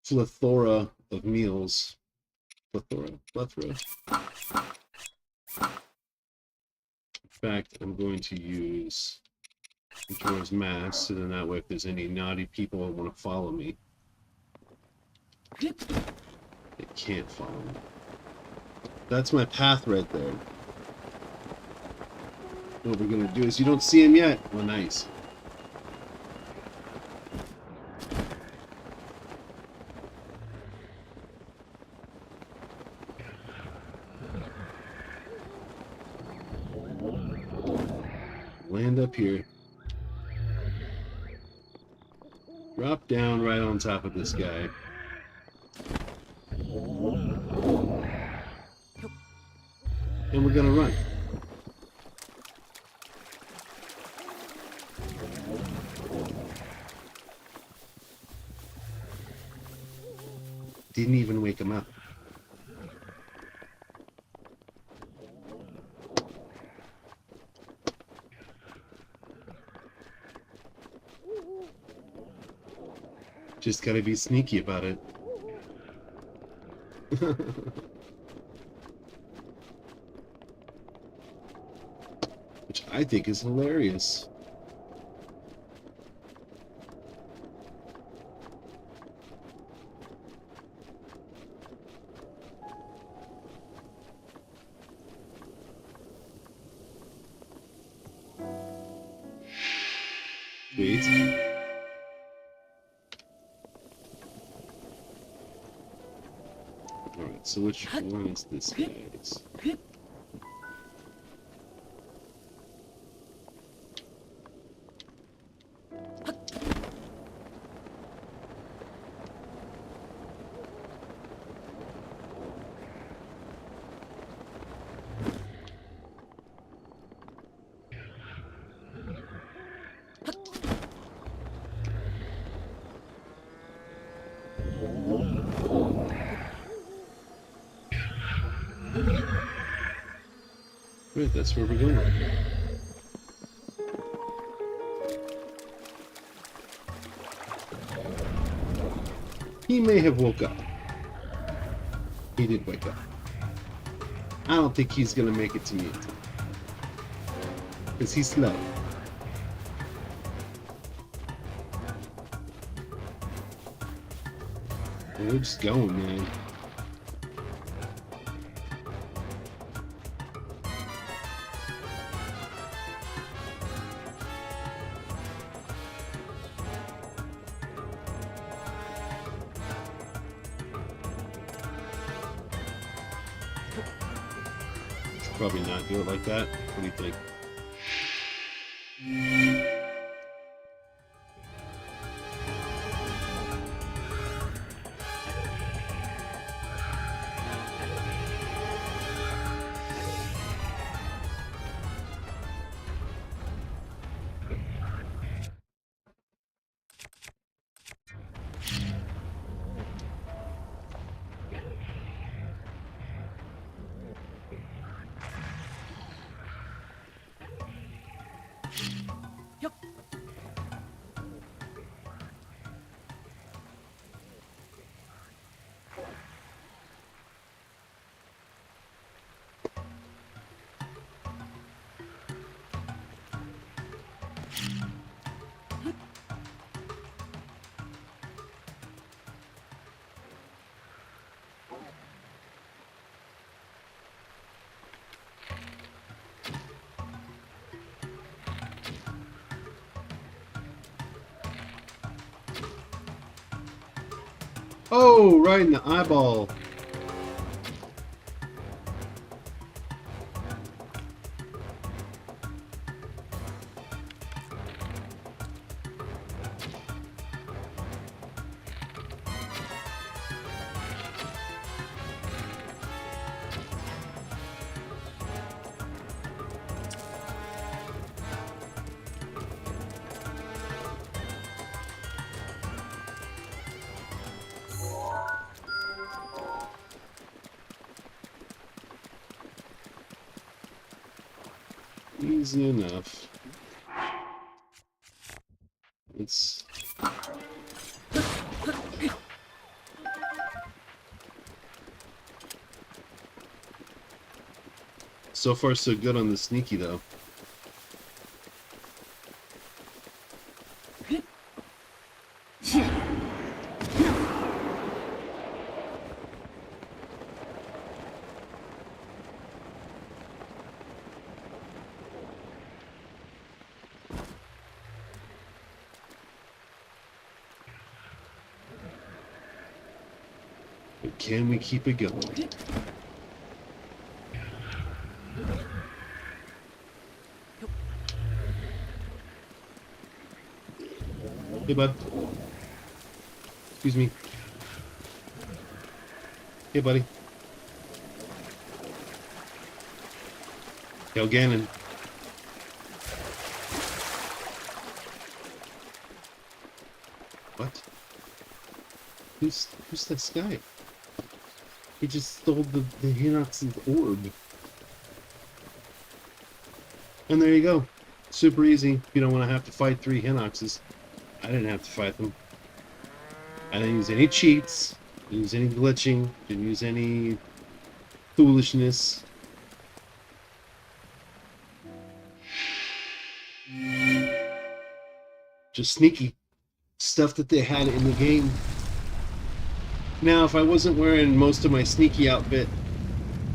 [SPEAKER 1] plethora of meals. Plethora. In fact, I'm going to use Majora's Mask, so then that way if there's any naughty people that want to follow me, they can't follow me. That's my path right there. What we're going to do is, you don't see him yet. Oh, nice. Land up here. Drop down right on top of this guy. And we're gonna run. Didn't even wake him up. Just gotta be sneaky about it. Which I think is hilarious. Sweet. Alright, so which one is this guy's? Right, that's where we're going. He may have woke up. He did wake up. I don't think he's gonna make it to me in time. Because he's slow. We're just going, man. Probably not do it like that. What do you think? Oh, right in the eyeball. Easy enough. It's... So far so good on the sneaky though. But can we keep it going? Hey, bud. Excuse me. Hey, buddy. Yo, Gannon. What? Who's this guy? He just stole the Hinox's orb. And there you go. Super easy. If you don't want to have to fight 3 Hinoxes. I didn't have to fight them. I didn't use any cheats. Didn't use any glitching. Didn't use any foolishness. Just sneaky stuff that they had in the game. Now, if I wasn't wearing most of my sneaky outfit,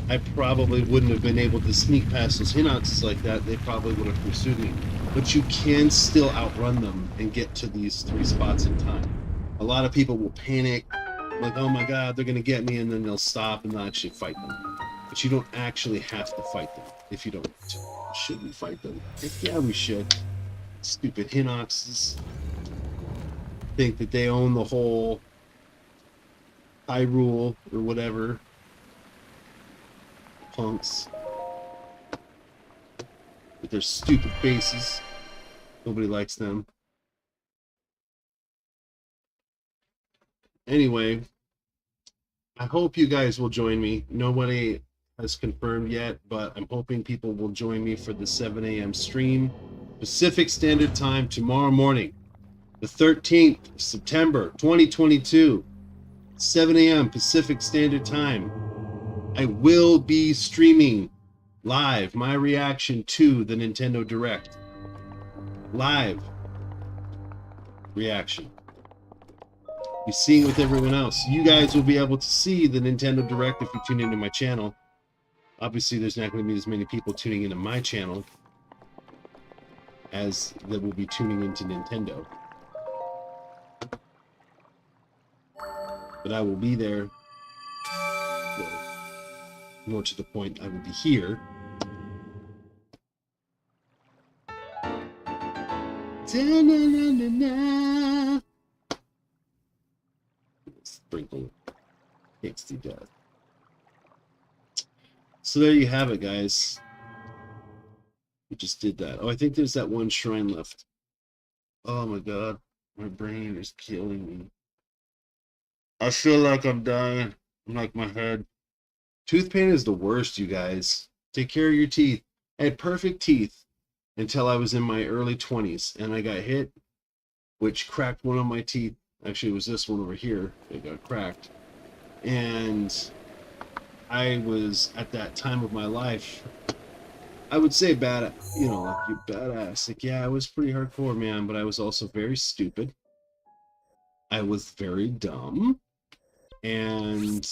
[SPEAKER 1] I probably wouldn't have been able to sneak past those Hinoxes like that. They probably would have pursued me. but you can still outrun them and get to these 3 spots in time. A lot of people will panic, like, oh my god, they're gonna get me, and then they'll stop and they'll actually fight them. But you don't actually have to fight them if you don't want to. Should we fight them? Heck yeah, we should. Stupid Hinoxes think that they own the whole Hyrule or whatever. Punks. With their stupid faces. Nobody likes them. Anyway, I hope you guys will join me. Nobody has confirmed yet, but I'm hoping people will join me for the 7 a.m. stream, Pacific Standard Time, tomorrow morning, the 13th of September, 2022, 7 a.m. Pacific Standard Time. I will be streaming live my reaction to the Nintendo Direct. Live reaction. Be seeing it with everyone else. You guys will be able to see the Nintendo Direct if you tune into my channel. Obviously, there's not going to be as many people tuning into my channel as that will be tuning into Nintendo. But I will be there. Well, more to the point, I will be here. Da-na-na-na-na. Sprinkle tasty death. So there you have it, guys. We just did that. Oh, I think there's that one shrine left. Oh my god, my brain is killing me. I feel like I'm dying. I'm like my head. Tooth pain is the worst, you guys. Take care of your teeth. I had perfect teeth until I was in my early 20s, and I got hit, which cracked one of my teeth. Actually, it was this one over here that got cracked. And I was, at that time of my life, I would say bad, you know, like, you badass. Like, yeah, I was pretty hardcore, man, but I was also very stupid. I was very dumb. And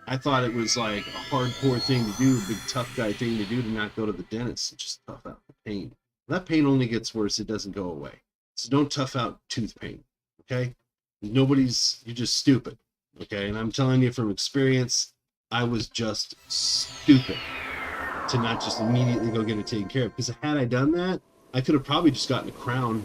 [SPEAKER 1] I thought it was like a hardcore thing to do, a big tough guy thing to do, to not go to the dentist and just tough out the pain. That pain only gets worse, it doesn't go away. So don't tough out tooth pain, okay? You're just stupid, okay? And I'm telling you from experience, I was just stupid to not just immediately go get it taken care of. Because had I done that, I could have probably just gotten a crown,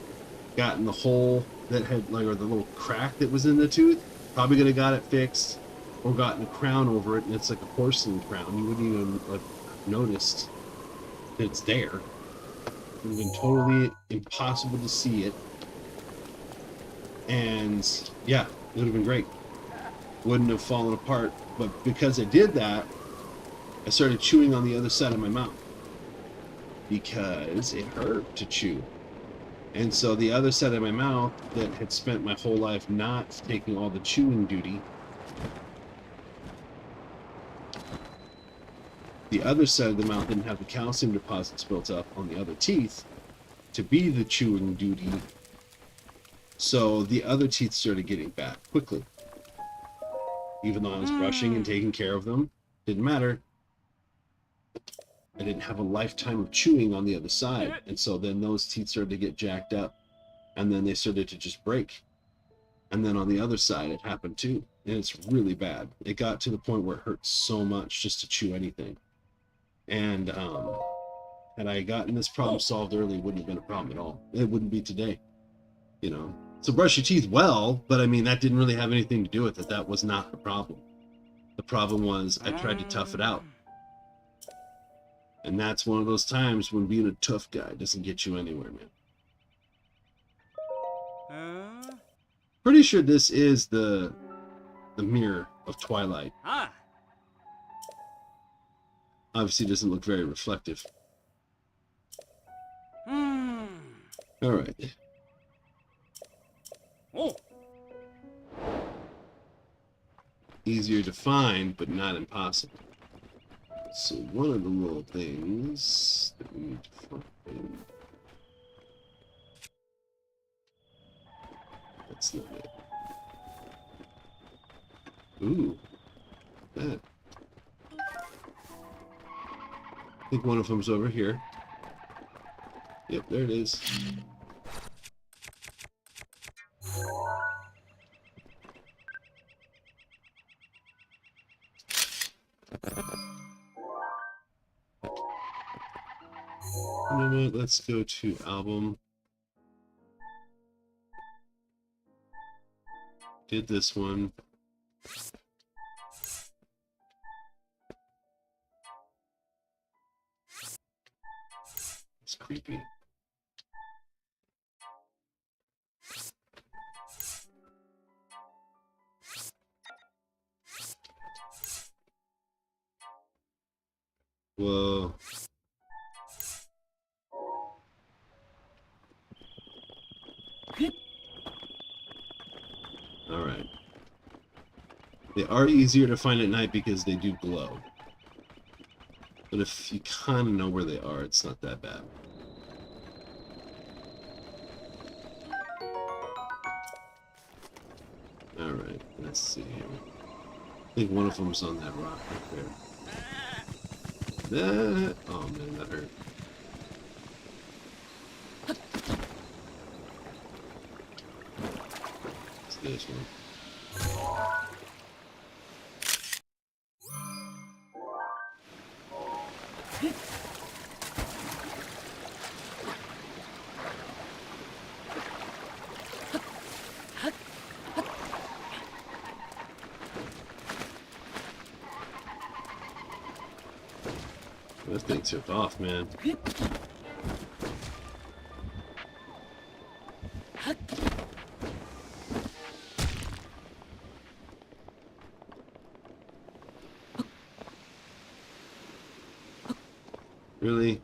[SPEAKER 1] gotten the hole that had, like, or the little crack that was in the tooth, probably could have got it fixed, or gotten a crown over it, and it's like a porcelain crown. You wouldn't even like noticed that it's there. It would have been totally impossible to see it. And yeah, it would have been great. Wouldn't have fallen apart. But because I did that, I started chewing on the other side of my mouth because it hurt to chew. And so the other side of my mouth that had spent my whole life not taking all the chewing duty, the other side of the mouth didn't have the calcium deposits built up on the other teeth to be the chewing duty. So the other teeth started getting bad quickly. Even though I was brushing and taking care of them, didn't matter. I didn't have a lifetime of chewing on the other side. And so then those teeth started to get jacked up. And then they started to just break. And then on the other side, it happened too. And it's really bad. It got to the point where it hurt so much just to chew anything. And had I gotten this problem solved early, it wouldn't have been a problem at all. It wouldn't be today, you know. So brush your teeth well, but I mean, that didn't really have anything to do with it. That was not the problem. The problem was I tried to tough it out. And that's one of those times when being a tough guy doesn't get you anywhere, man. Pretty sure this is the mirror of Twilight. Obviously, it doesn't look very reflective. All right. Easier to find, but not impossible. So one of the little things that we need to find. That's not it. Ooh, that. I think one of them's over here. there it is. You know what? Let's go to album. Did this one. It's creepy. Whoa. Alright. They are easier to find at night because they do glow. But if you kind of know where they are, it's not that bad. Alright, let's see here. I think one of them's on that rock right there. Oh man, that hurt. It's this one. That thing took off, man. Really?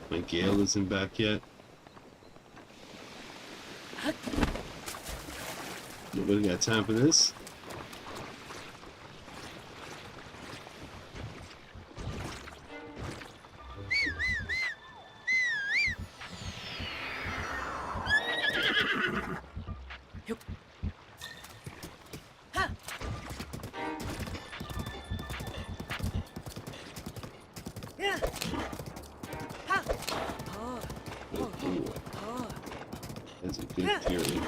[SPEAKER 1] My Gale isn't back yet? Nobody got time for this? That's a good theory.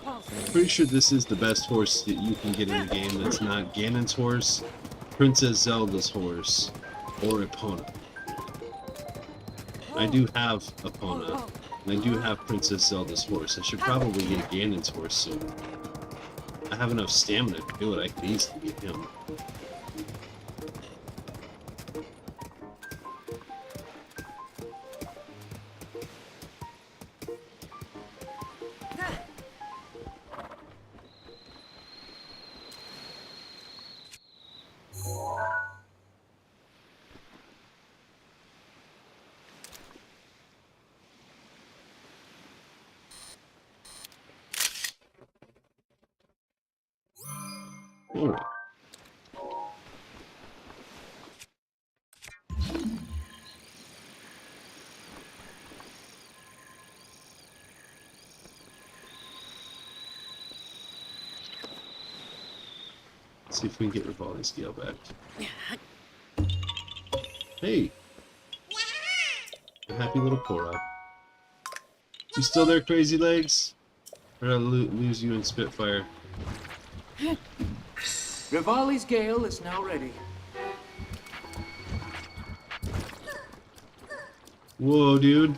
[SPEAKER 1] I'm pretty sure this is the best horse that you can get in the game that's not Ganon's horse, Princess Zelda's horse, or Epona. I do have Epona, and I do have Princess Zelda's horse. I should probably get Ganon's horse soon. I have enough stamina to do it. I could easily get him. Alright. See if we can get Rivali's scale back. Hey! A happy little Korok. You still there, Crazy Legs? Or did I lose you in Spitfire?
[SPEAKER 3] Rivali's Gale is now ready.
[SPEAKER 1] Whoa, dude.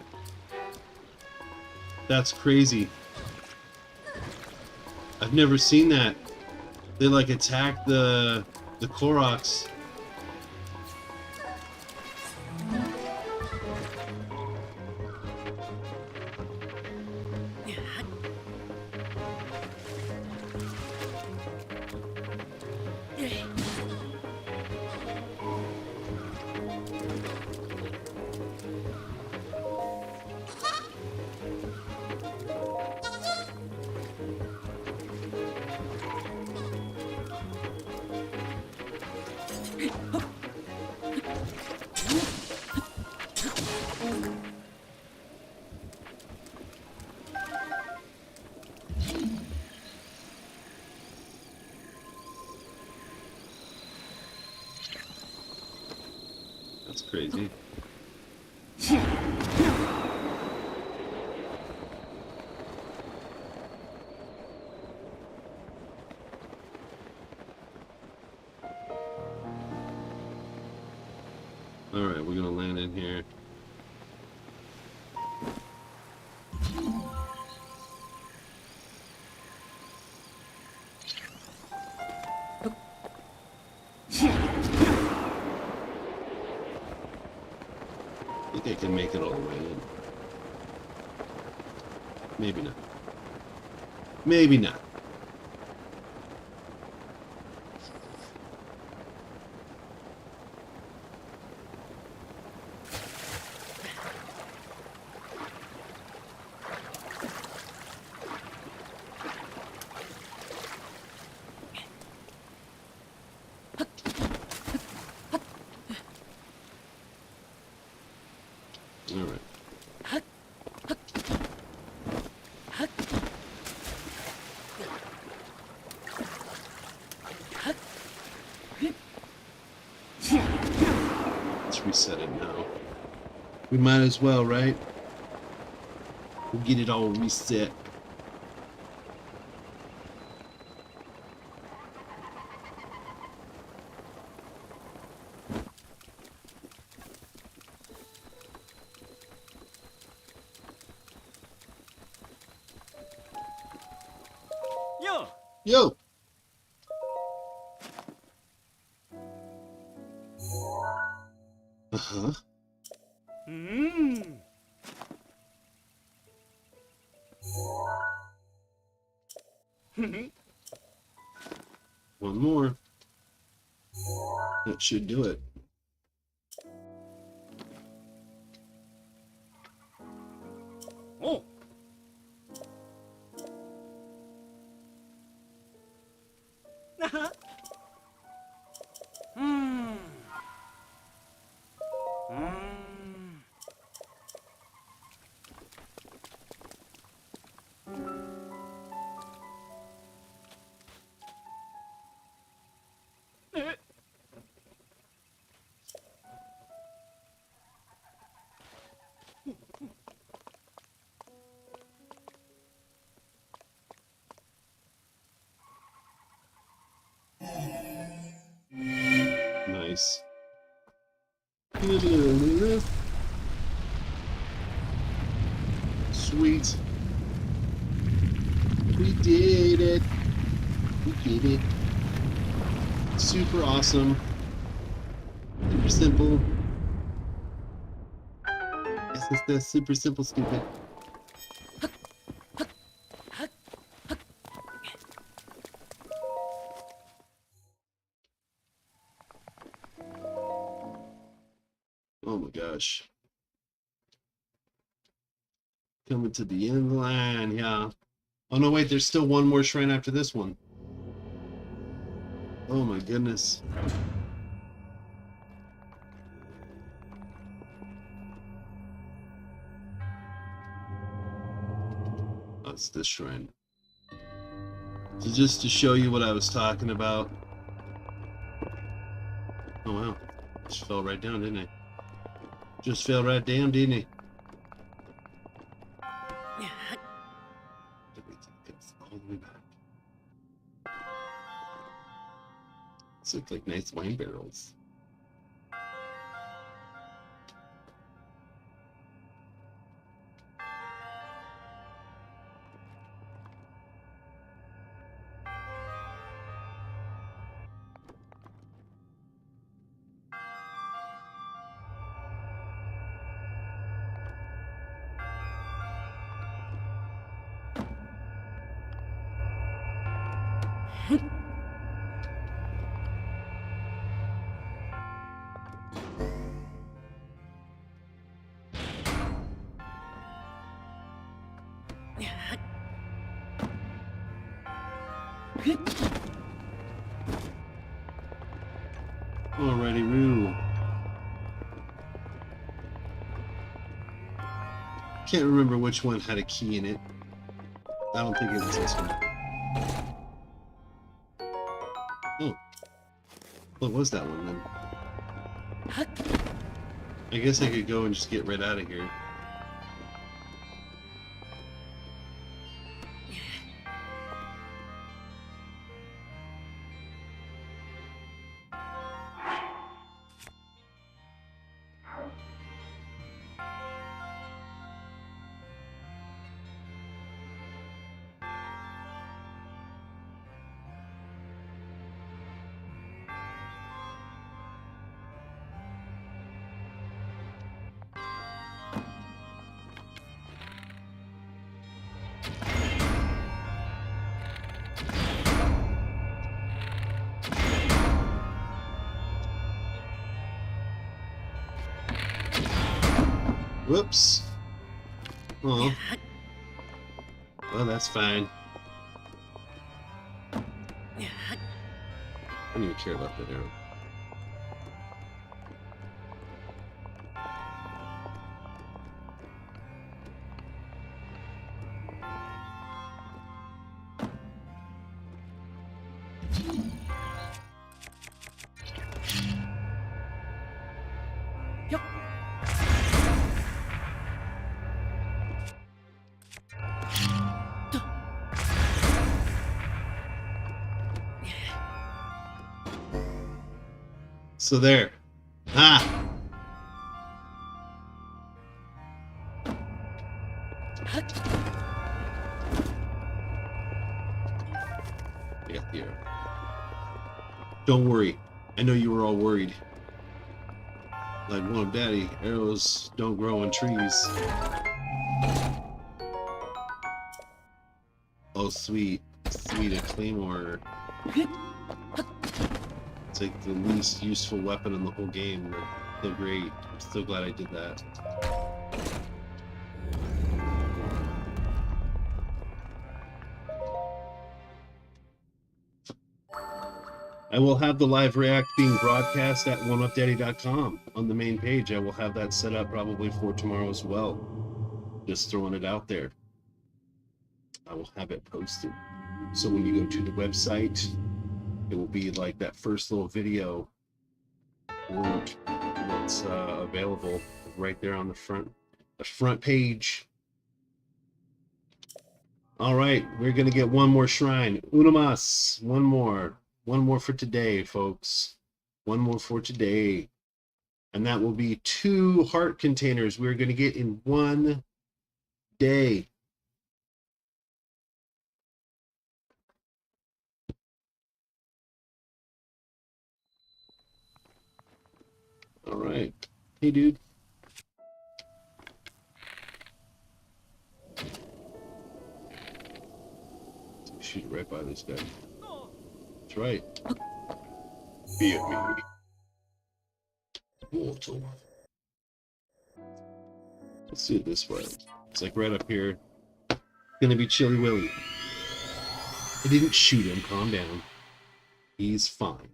[SPEAKER 1] That's crazy. I've never seen that. They like attack the Koroks. crazy. Alright, we're gonna land in here. I think I can make it all the way in. Maybe not. Maybe not. Alright. Let's reset it now. We might as well, right? We'll get it all reset. Yo! Uh-huh. One more. That should do it.
[SPEAKER 4] Oh.
[SPEAKER 1] Nice. Sweet. We did it. We did it. Super awesome. Super simple. It's just that super simple, stupid. Oh my gosh. Coming to the end of the line, yeah. Oh no, wait, there's still one more shrine after this one. Oh my goodness. That's this shrine. So just to show you what I was talking about. Oh wow. Just fell right down, didn't I? Just fell right down, didn't he? All the way back. These look like nice wine barrels. Alrighty, Roo. Can't remember which one had a key in it. I don't think it was this one. Oh. What was that one then? I guess I could go and just get right out of here. Whoops. Oh. Well, that's fine. I don't even care about that arrow. So there. Ah! Yeah, here. Don't worry. I know you were all worried. Like, 1UPdaddy, arrows don't grow on trees. Oh, sweet. Sweet, a claymore. It's like the least useful weapon in the whole game. But still great. I'm still glad I did that. I will have the live react being broadcast at 1UPdaddy.com on the main page. I will have that set up probably for tomorrow as well. Just throwing it out there. I will have it posted. So when you go to the website, it will be like that first little video link that's available right there on the front page. All right, we're gonna get one more shrine. Una más. One more for today, folks. One more for today, and that will be 2 heart containers we're gonna get in one day. All right. Hey, dude. Shoot right by this guy. That's right. Be at me. Mortal. Let's do it this way. It's like right up here. Gonna be Chilly Willy. I didn't shoot him. Calm down. He's fine.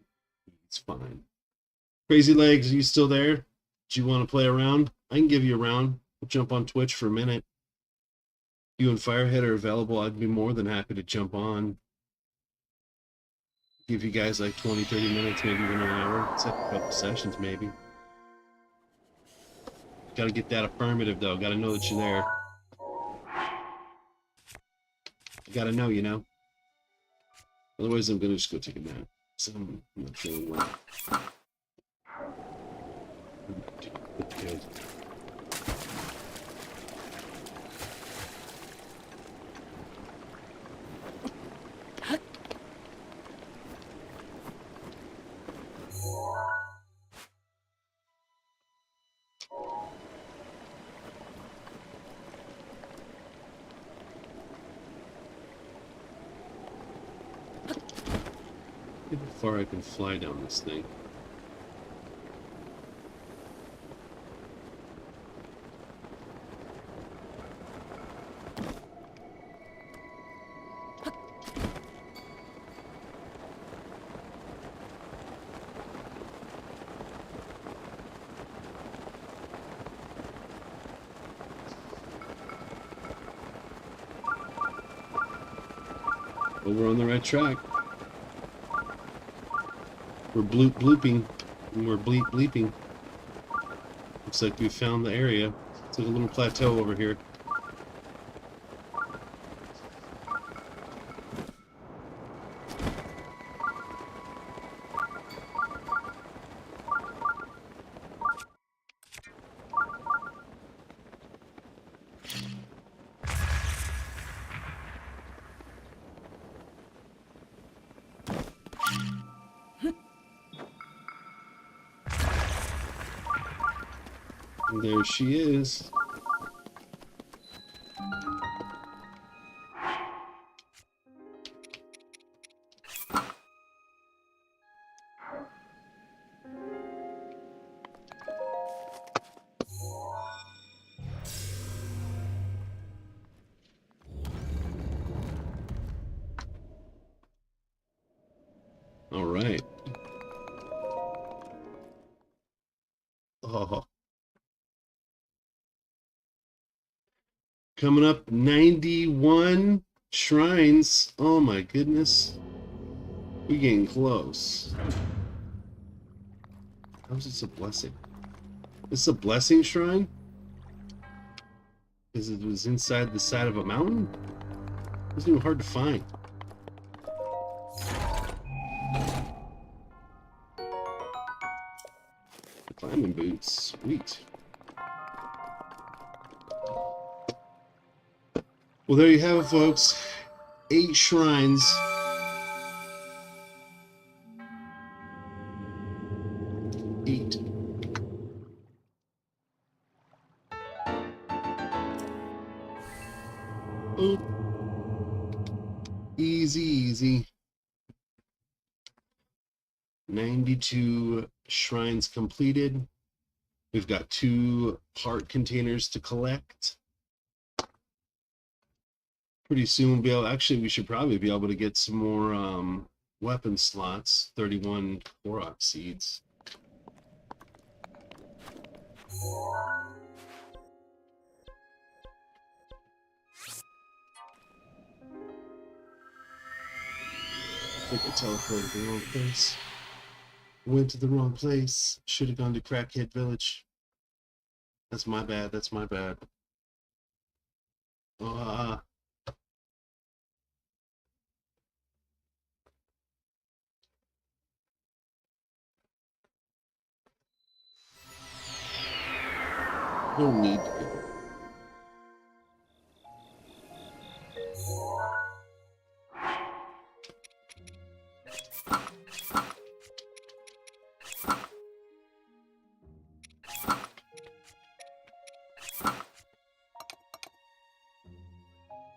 [SPEAKER 1] He's fine. Crazy Legs, are you still there? Do you want to play around? I can give you a round. We'll jump on Twitch for a minute. You and Firehead are available. I'd be more than happy to jump on. Give you guys like 20, 30 minutes, maybe even an hour. Set a couple sessions, maybe. Gotta get that affirmative, though. Gotta know that you're there. I gotta know, you know? Otherwise, I'm gonna just go take a nap. So I'm not feeling well. Good. Look how far I can fly down this thing. But we're on the right track. We're blooping, and we're bleeping. Looks like we found the area. It's like a little plateau over here. And there she is. All right. Oh. Coming up, 91 shrines. Oh my goodness. We're getting close. How's this a blessing? This is a blessing shrine? Because it was inside the side of a mountain? It wasn't even hard to find. Climbing boots. Sweet. Well, there you have it, folks. 8 shrines. Oh. Easy, easy. 92 shrines completed. We've got 2 heart containers to collect. Pretty soon we'll be able, actually we should probably be able to get some more weapon slots, 31 Korok seeds. I think I teleported to the wrong place. Went to the wrong place. Should have gone to Crackhead Village. That's my bad, that's my bad. No need to go.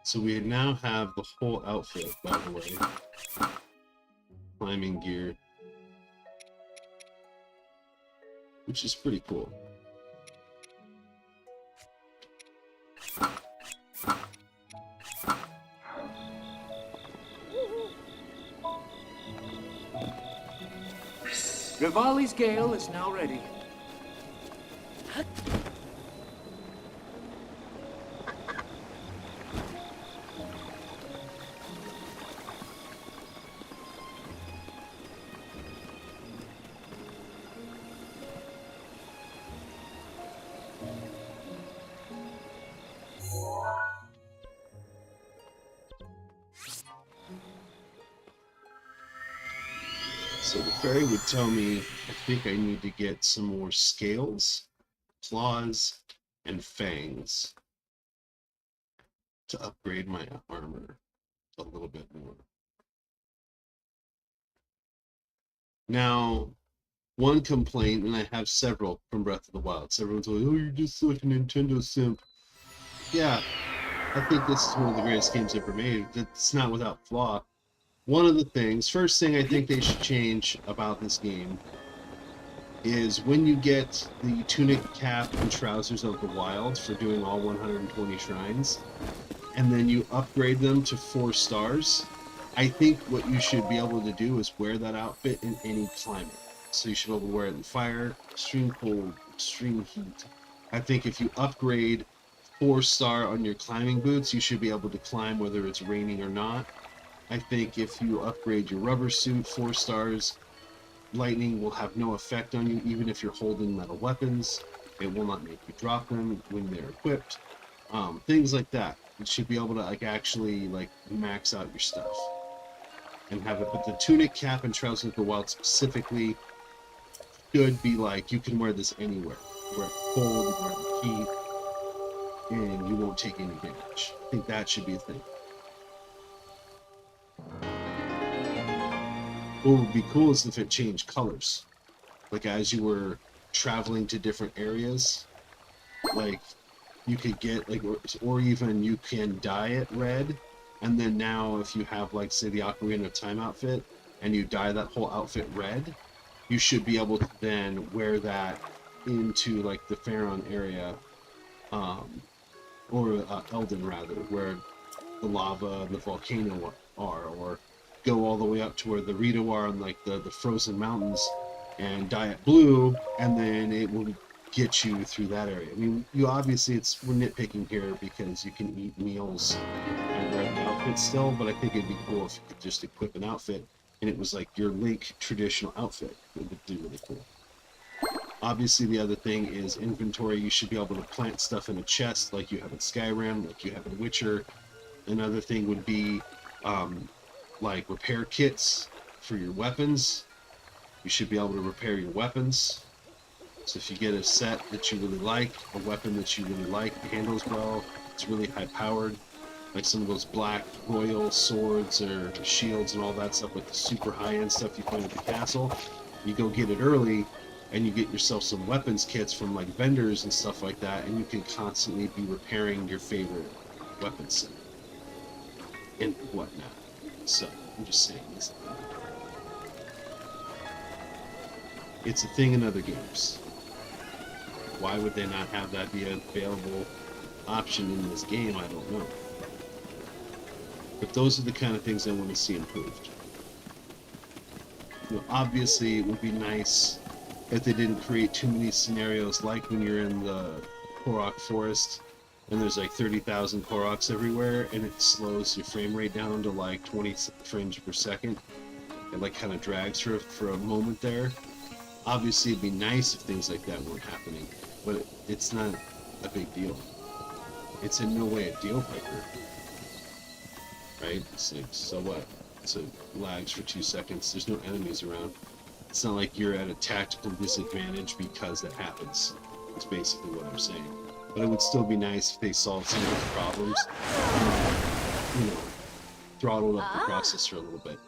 [SPEAKER 1] So we now have the whole outfit, by the way. Climbing gear. Which is pretty cool.
[SPEAKER 3] Rivali's Gale is now ready.
[SPEAKER 1] So the fairy would tell me, I think I need to get some more scales, claws, and fangs to upgrade my armor a little bit more. Now, one complaint, and I have several from Breath of the Wild, everyone's like, oh, you're just like a Nintendo simp. Yeah, I think this is one of the greatest games ever made. It's not without flaw. One of the things, first thing I think they should change about this game is when you get the tunic, cap, and trousers of the wild for doing all 120 shrines, and then you upgrade them to 4 stars, I think what you should be able to do is wear that outfit in any climate. So you should be able to wear it in fire, extreme cold, extreme heat. I think if you upgrade 4-star on your climbing boots, you should be able to climb whether it's raining or not. I think if you upgrade your rubber suit 4 stars, lightning will have no effect on you even if you're holding metal weapons. It will not make you drop them when they're equipped. Things like that. You should be able to like actually like max out your stuff and have it. But the tunic, cap, and trousers of the wild specifically should be like you can wear this anywhere. You wear it cold, you wear it in heat, and you won't take any damage. I think that should be a thing. What would be cool is if it changed colors. Like as you were traveling to different areas, like you could get like, or even you can dye it red, and then now if you have like say the Ocarina of Time outfit and you dye that whole outfit red, you should be able to then wear that into like the Faron area, or Elden rather, where the lava and the volcano are, or go all the way up to where the Rito are and like the frozen mountains and dye it blue, and then it will get you through that area. I mean, you obviously we're nitpicking here because you can eat meals and wear the outfit still, but I think it'd be cool if you could just equip an outfit and it was like your Link traditional outfit. It would be really cool. Obviously, the other thing is inventory. You should be able to plant stuff in a chest like you have in Skyrim, like you have in Witcher. Another thing would be like repair kits for your weapons. You should be able to repair your weapons. So if you get a set that you really like, a weapon that you really like, handles well, it's really high powered, like some of those black royal swords or shields and all that stuff, like the super high end stuff you find at the castle, you go get it early and you get yourself some weapons kits from like vendors and stuff like that, and you can constantly be repairing your favorite weapon set and whatnot. So I'm just saying this. It's a thing in other games. Why would they not have that be an available option in this game? I don't know. But those are the kind of things I want to see improved. You know, obviously, it would be nice if they didn't create too many scenarios like when you're in the Korok forest and there's like 30,000 Koroks everywhere and it slows your frame rate down to like 20 frames per second. It like kind of drags for a moment there. Obviously, it'd be nice if things like that weren't happening, but it's not a big deal. It's in no way a deal breaker, right? It's like, so what? So it lags for 2 seconds. There's no enemies around. It's not like you're at a tactical disadvantage because that happens. It's basically what I'm saying. But it would still be nice if they solved some of those problems and, you know, throttled up the processor a little bit.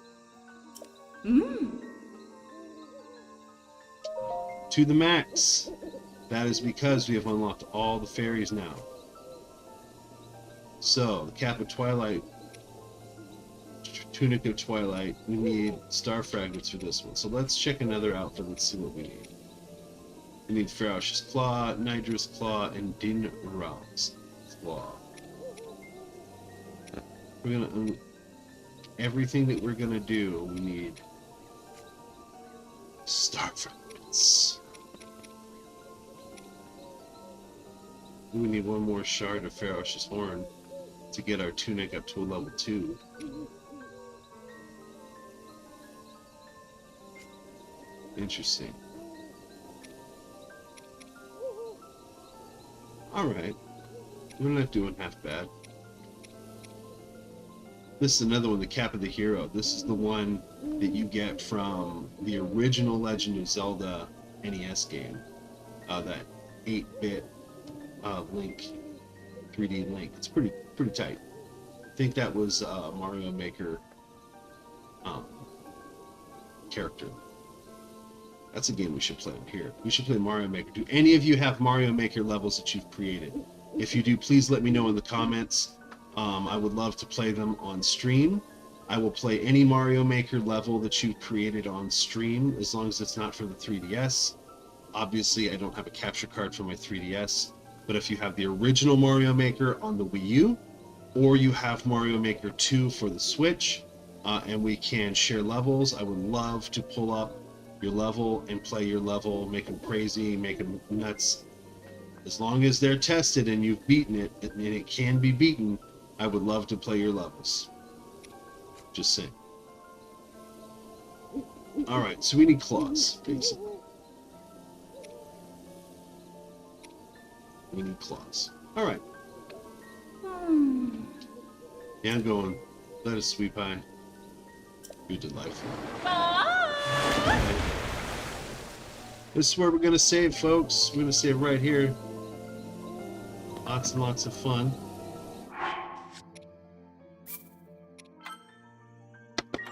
[SPEAKER 1] To the max. That is because we have unlocked all the fairies now. So, the Cap of Twilight, Tunic of Twilight, we need star fragments for this one. So let's check another outfit, let's see what we need. We need Ferocious Claw, Nidra's Claw, and Dinral's Claw. We're gonna, everything that we're gonna do, we need star fragments. We need one more shard of Ferocious Horn to get our tunic up to a level 2. Interesting. Alright. We're not doing half bad. This is another one, the Cap of the Hero. This is the one that you get from the original Legend of Zelda NES game. That 8-bit Link, 3D Link. It's pretty tight. I think that was Mario Maker character. That's a game we should play here. We should play Mario Maker. Do any of you have Mario Maker levels that you've created? If you do, please let me know in the comments. I would love to play them on stream. I will play any Mario Maker level that you've created on stream, as long as it's not for the 3DS. Obviously, I don't have a capture card for my 3DS, but if you have the original Mario Maker on the Wii U, or you have Mario Maker 2 for the Switch, and we can share levels, I would love to pull up your level and play your level, make them crazy, make them nuts. As long as they're tested and you've beaten it, and it can be beaten, I would love to play your levels. Just saying. Alright, so we need claws, basically. We need claws. All right.
[SPEAKER 2] Hmm.
[SPEAKER 1] Yeah, I'm going. Let us sweet pie. You're delightful. This is where we're gonna save, folks. We're gonna save right here. Lots and lots of fun.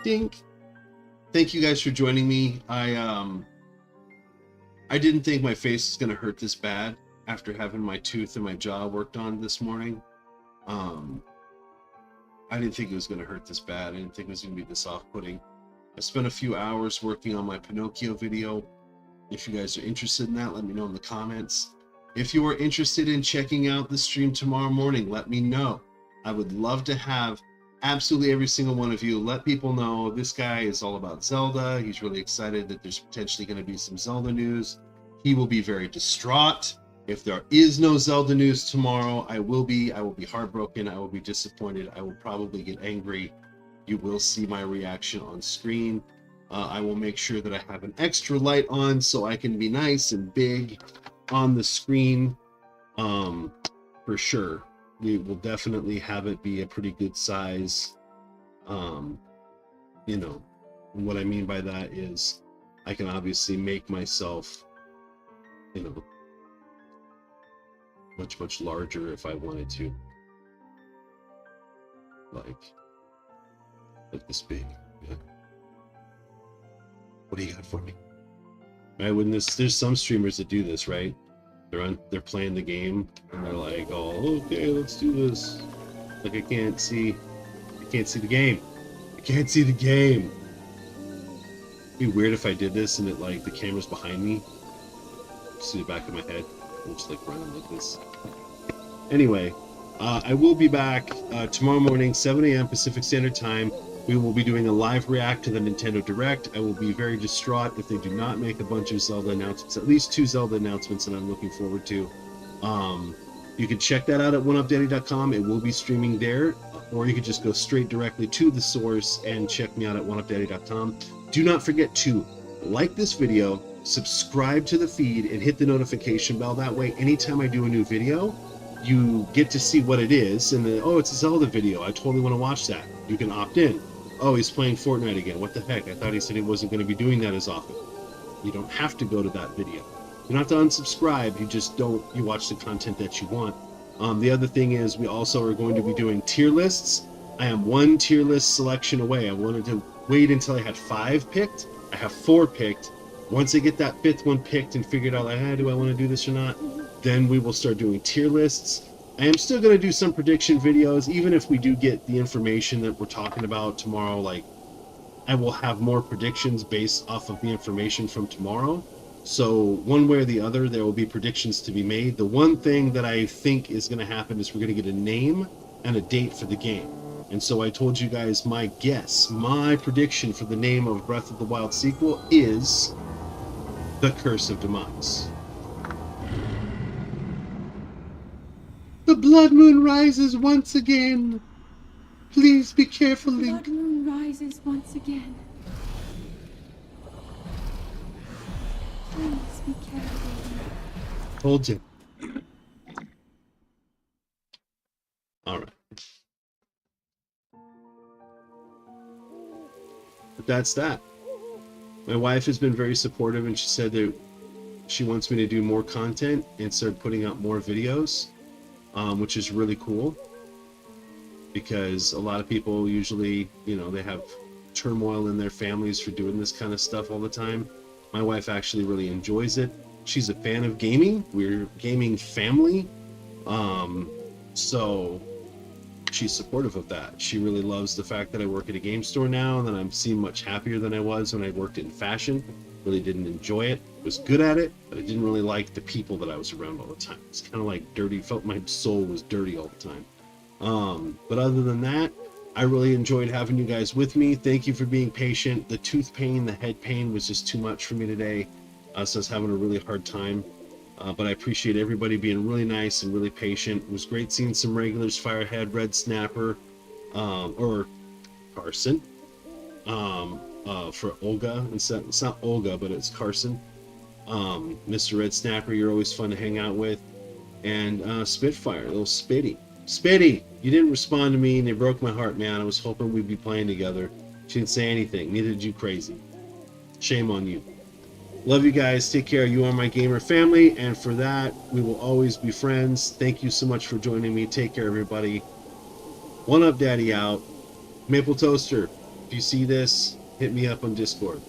[SPEAKER 1] Dink. Thank you guys for joining me. I didn't think my face was gonna hurt this bad after having my tooth and my jaw worked on this morning. I didn't think it was gonna hurt this bad. I didn't think it was gonna be this off-putting. I spent a few hours working on my Pinocchio video. If you guys are interested in that, let me know in the comments. If you are interested in checking out the stream tomorrow morning, let me know. I would love to have absolutely every single one of you let people know this guy is all about Zelda. He's really excited that there's potentially going to be some Zelda news. He will be very distraught if there is no Zelda news tomorrow. I will be heartbroken. I will be disappointed. I will probably get angry. You will see my reaction on screen. I will make sure that I have an extra light on so I can be nice and big on the screen. For sure. We will definitely have it be a pretty good size. You know, what I mean by that is I can obviously make myself, you know, much larger if I wanted to. Like this big. Yeah. What do you got for me? Right, when there's some streamers that do this, right? They're playing the game and they're like, oh, okay, let's do this. Like I can't see the game. I can't see the game. It'd be weird if I did this and it like the camera's behind me. See the back of my head. I'm just like running like this. Anyway, I will be back tomorrow morning, 7 a.m. Pacific Standard Time. We will be doing a live react to the Nintendo Direct. I will be very distraught if they do not make a bunch of Zelda announcements, at least 2 Zelda announcements that I'm looking forward to. You can check that out at 1UPdaddy.com. It will be streaming there, or you can just go straight directly to the source and check me out at 1UPdaddy.com. Do not forget to like this video, subscribe to the feed, and hit the notification bell. That way, anytime I do a new video, you get to see what it is, and then, oh, it's a Zelda video. I totally want to watch that. You can opt in. Oh, he's playing Fortnite again. What the heck? I thought he said he wasn't going to be doing that as often. You don't have to go to that video. You don't have to unsubscribe. You watch the content that you want. The other thing is we also are going to be doing tier lists. I am 1 tier list selection away. I wanted to wait until I had 5 picked. I have 4 picked. Once I get that 5th one picked and figured out, like, do I want to do this or not? Then we will start doing tier lists. I am still going to do some prediction videos, even if we do get the information that we're talking about tomorrow. Like, I will have more predictions based off of the information from tomorrow. So one way or the other, there will be predictions to be made. The one thing that I think is going to happen is we're going to get a name and a date for the game. And so I told you guys my guess, my prediction for the name of Breath of the Wild sequel is The Curse of Demise. The blood moon rises once again. Please be careful, Link.
[SPEAKER 2] Blood moon rises once again. Please be careful.
[SPEAKER 1] Hold it. All right. But that's that. My wife has been very supportive, and she said that she wants me to do more content and start putting out more videos, which is really cool, because a lot of people usually, you know, they have turmoil in their families for doing this kind of stuff all the time. My wife actually really enjoys it. She's a fan of gaming. We're a gaming family. So she's supportive of that. She really loves the fact that I work at a game store now and that I'm seem much happier than I was when I worked in fashion. Really didn't enjoy it. Was good at it, but I didn't really like the people that I was around all the time. It's kind of like dirty. Felt my soul was dirty all the time. But other than that, I really enjoyed having you guys with me. Thank you for being patient. The tooth pain, the head pain was just too much for me today. So I was having a really hard time. But I appreciate everybody being really nice and really patient. It was great seeing some regulars, Firehead, Red Snapper, or Carson, for Olga. It's not Olga, but it's Carson. Mr. Red Snapper, you're always fun to hang out with. and Spitfire, little Spitty. Spitty, you didn't respond to me, and it broke my heart, man. I was hoping we'd be playing together. She didn't say anything. Neither did you, Crazy. Shame on you. Love you guys. Take care. You are my gamer family, and for that, we will always be friends. Thank you so much for joining me. Take care, everybody. 1UPdaddy out. Maple Toaster, if you see this, hit me up on Discord.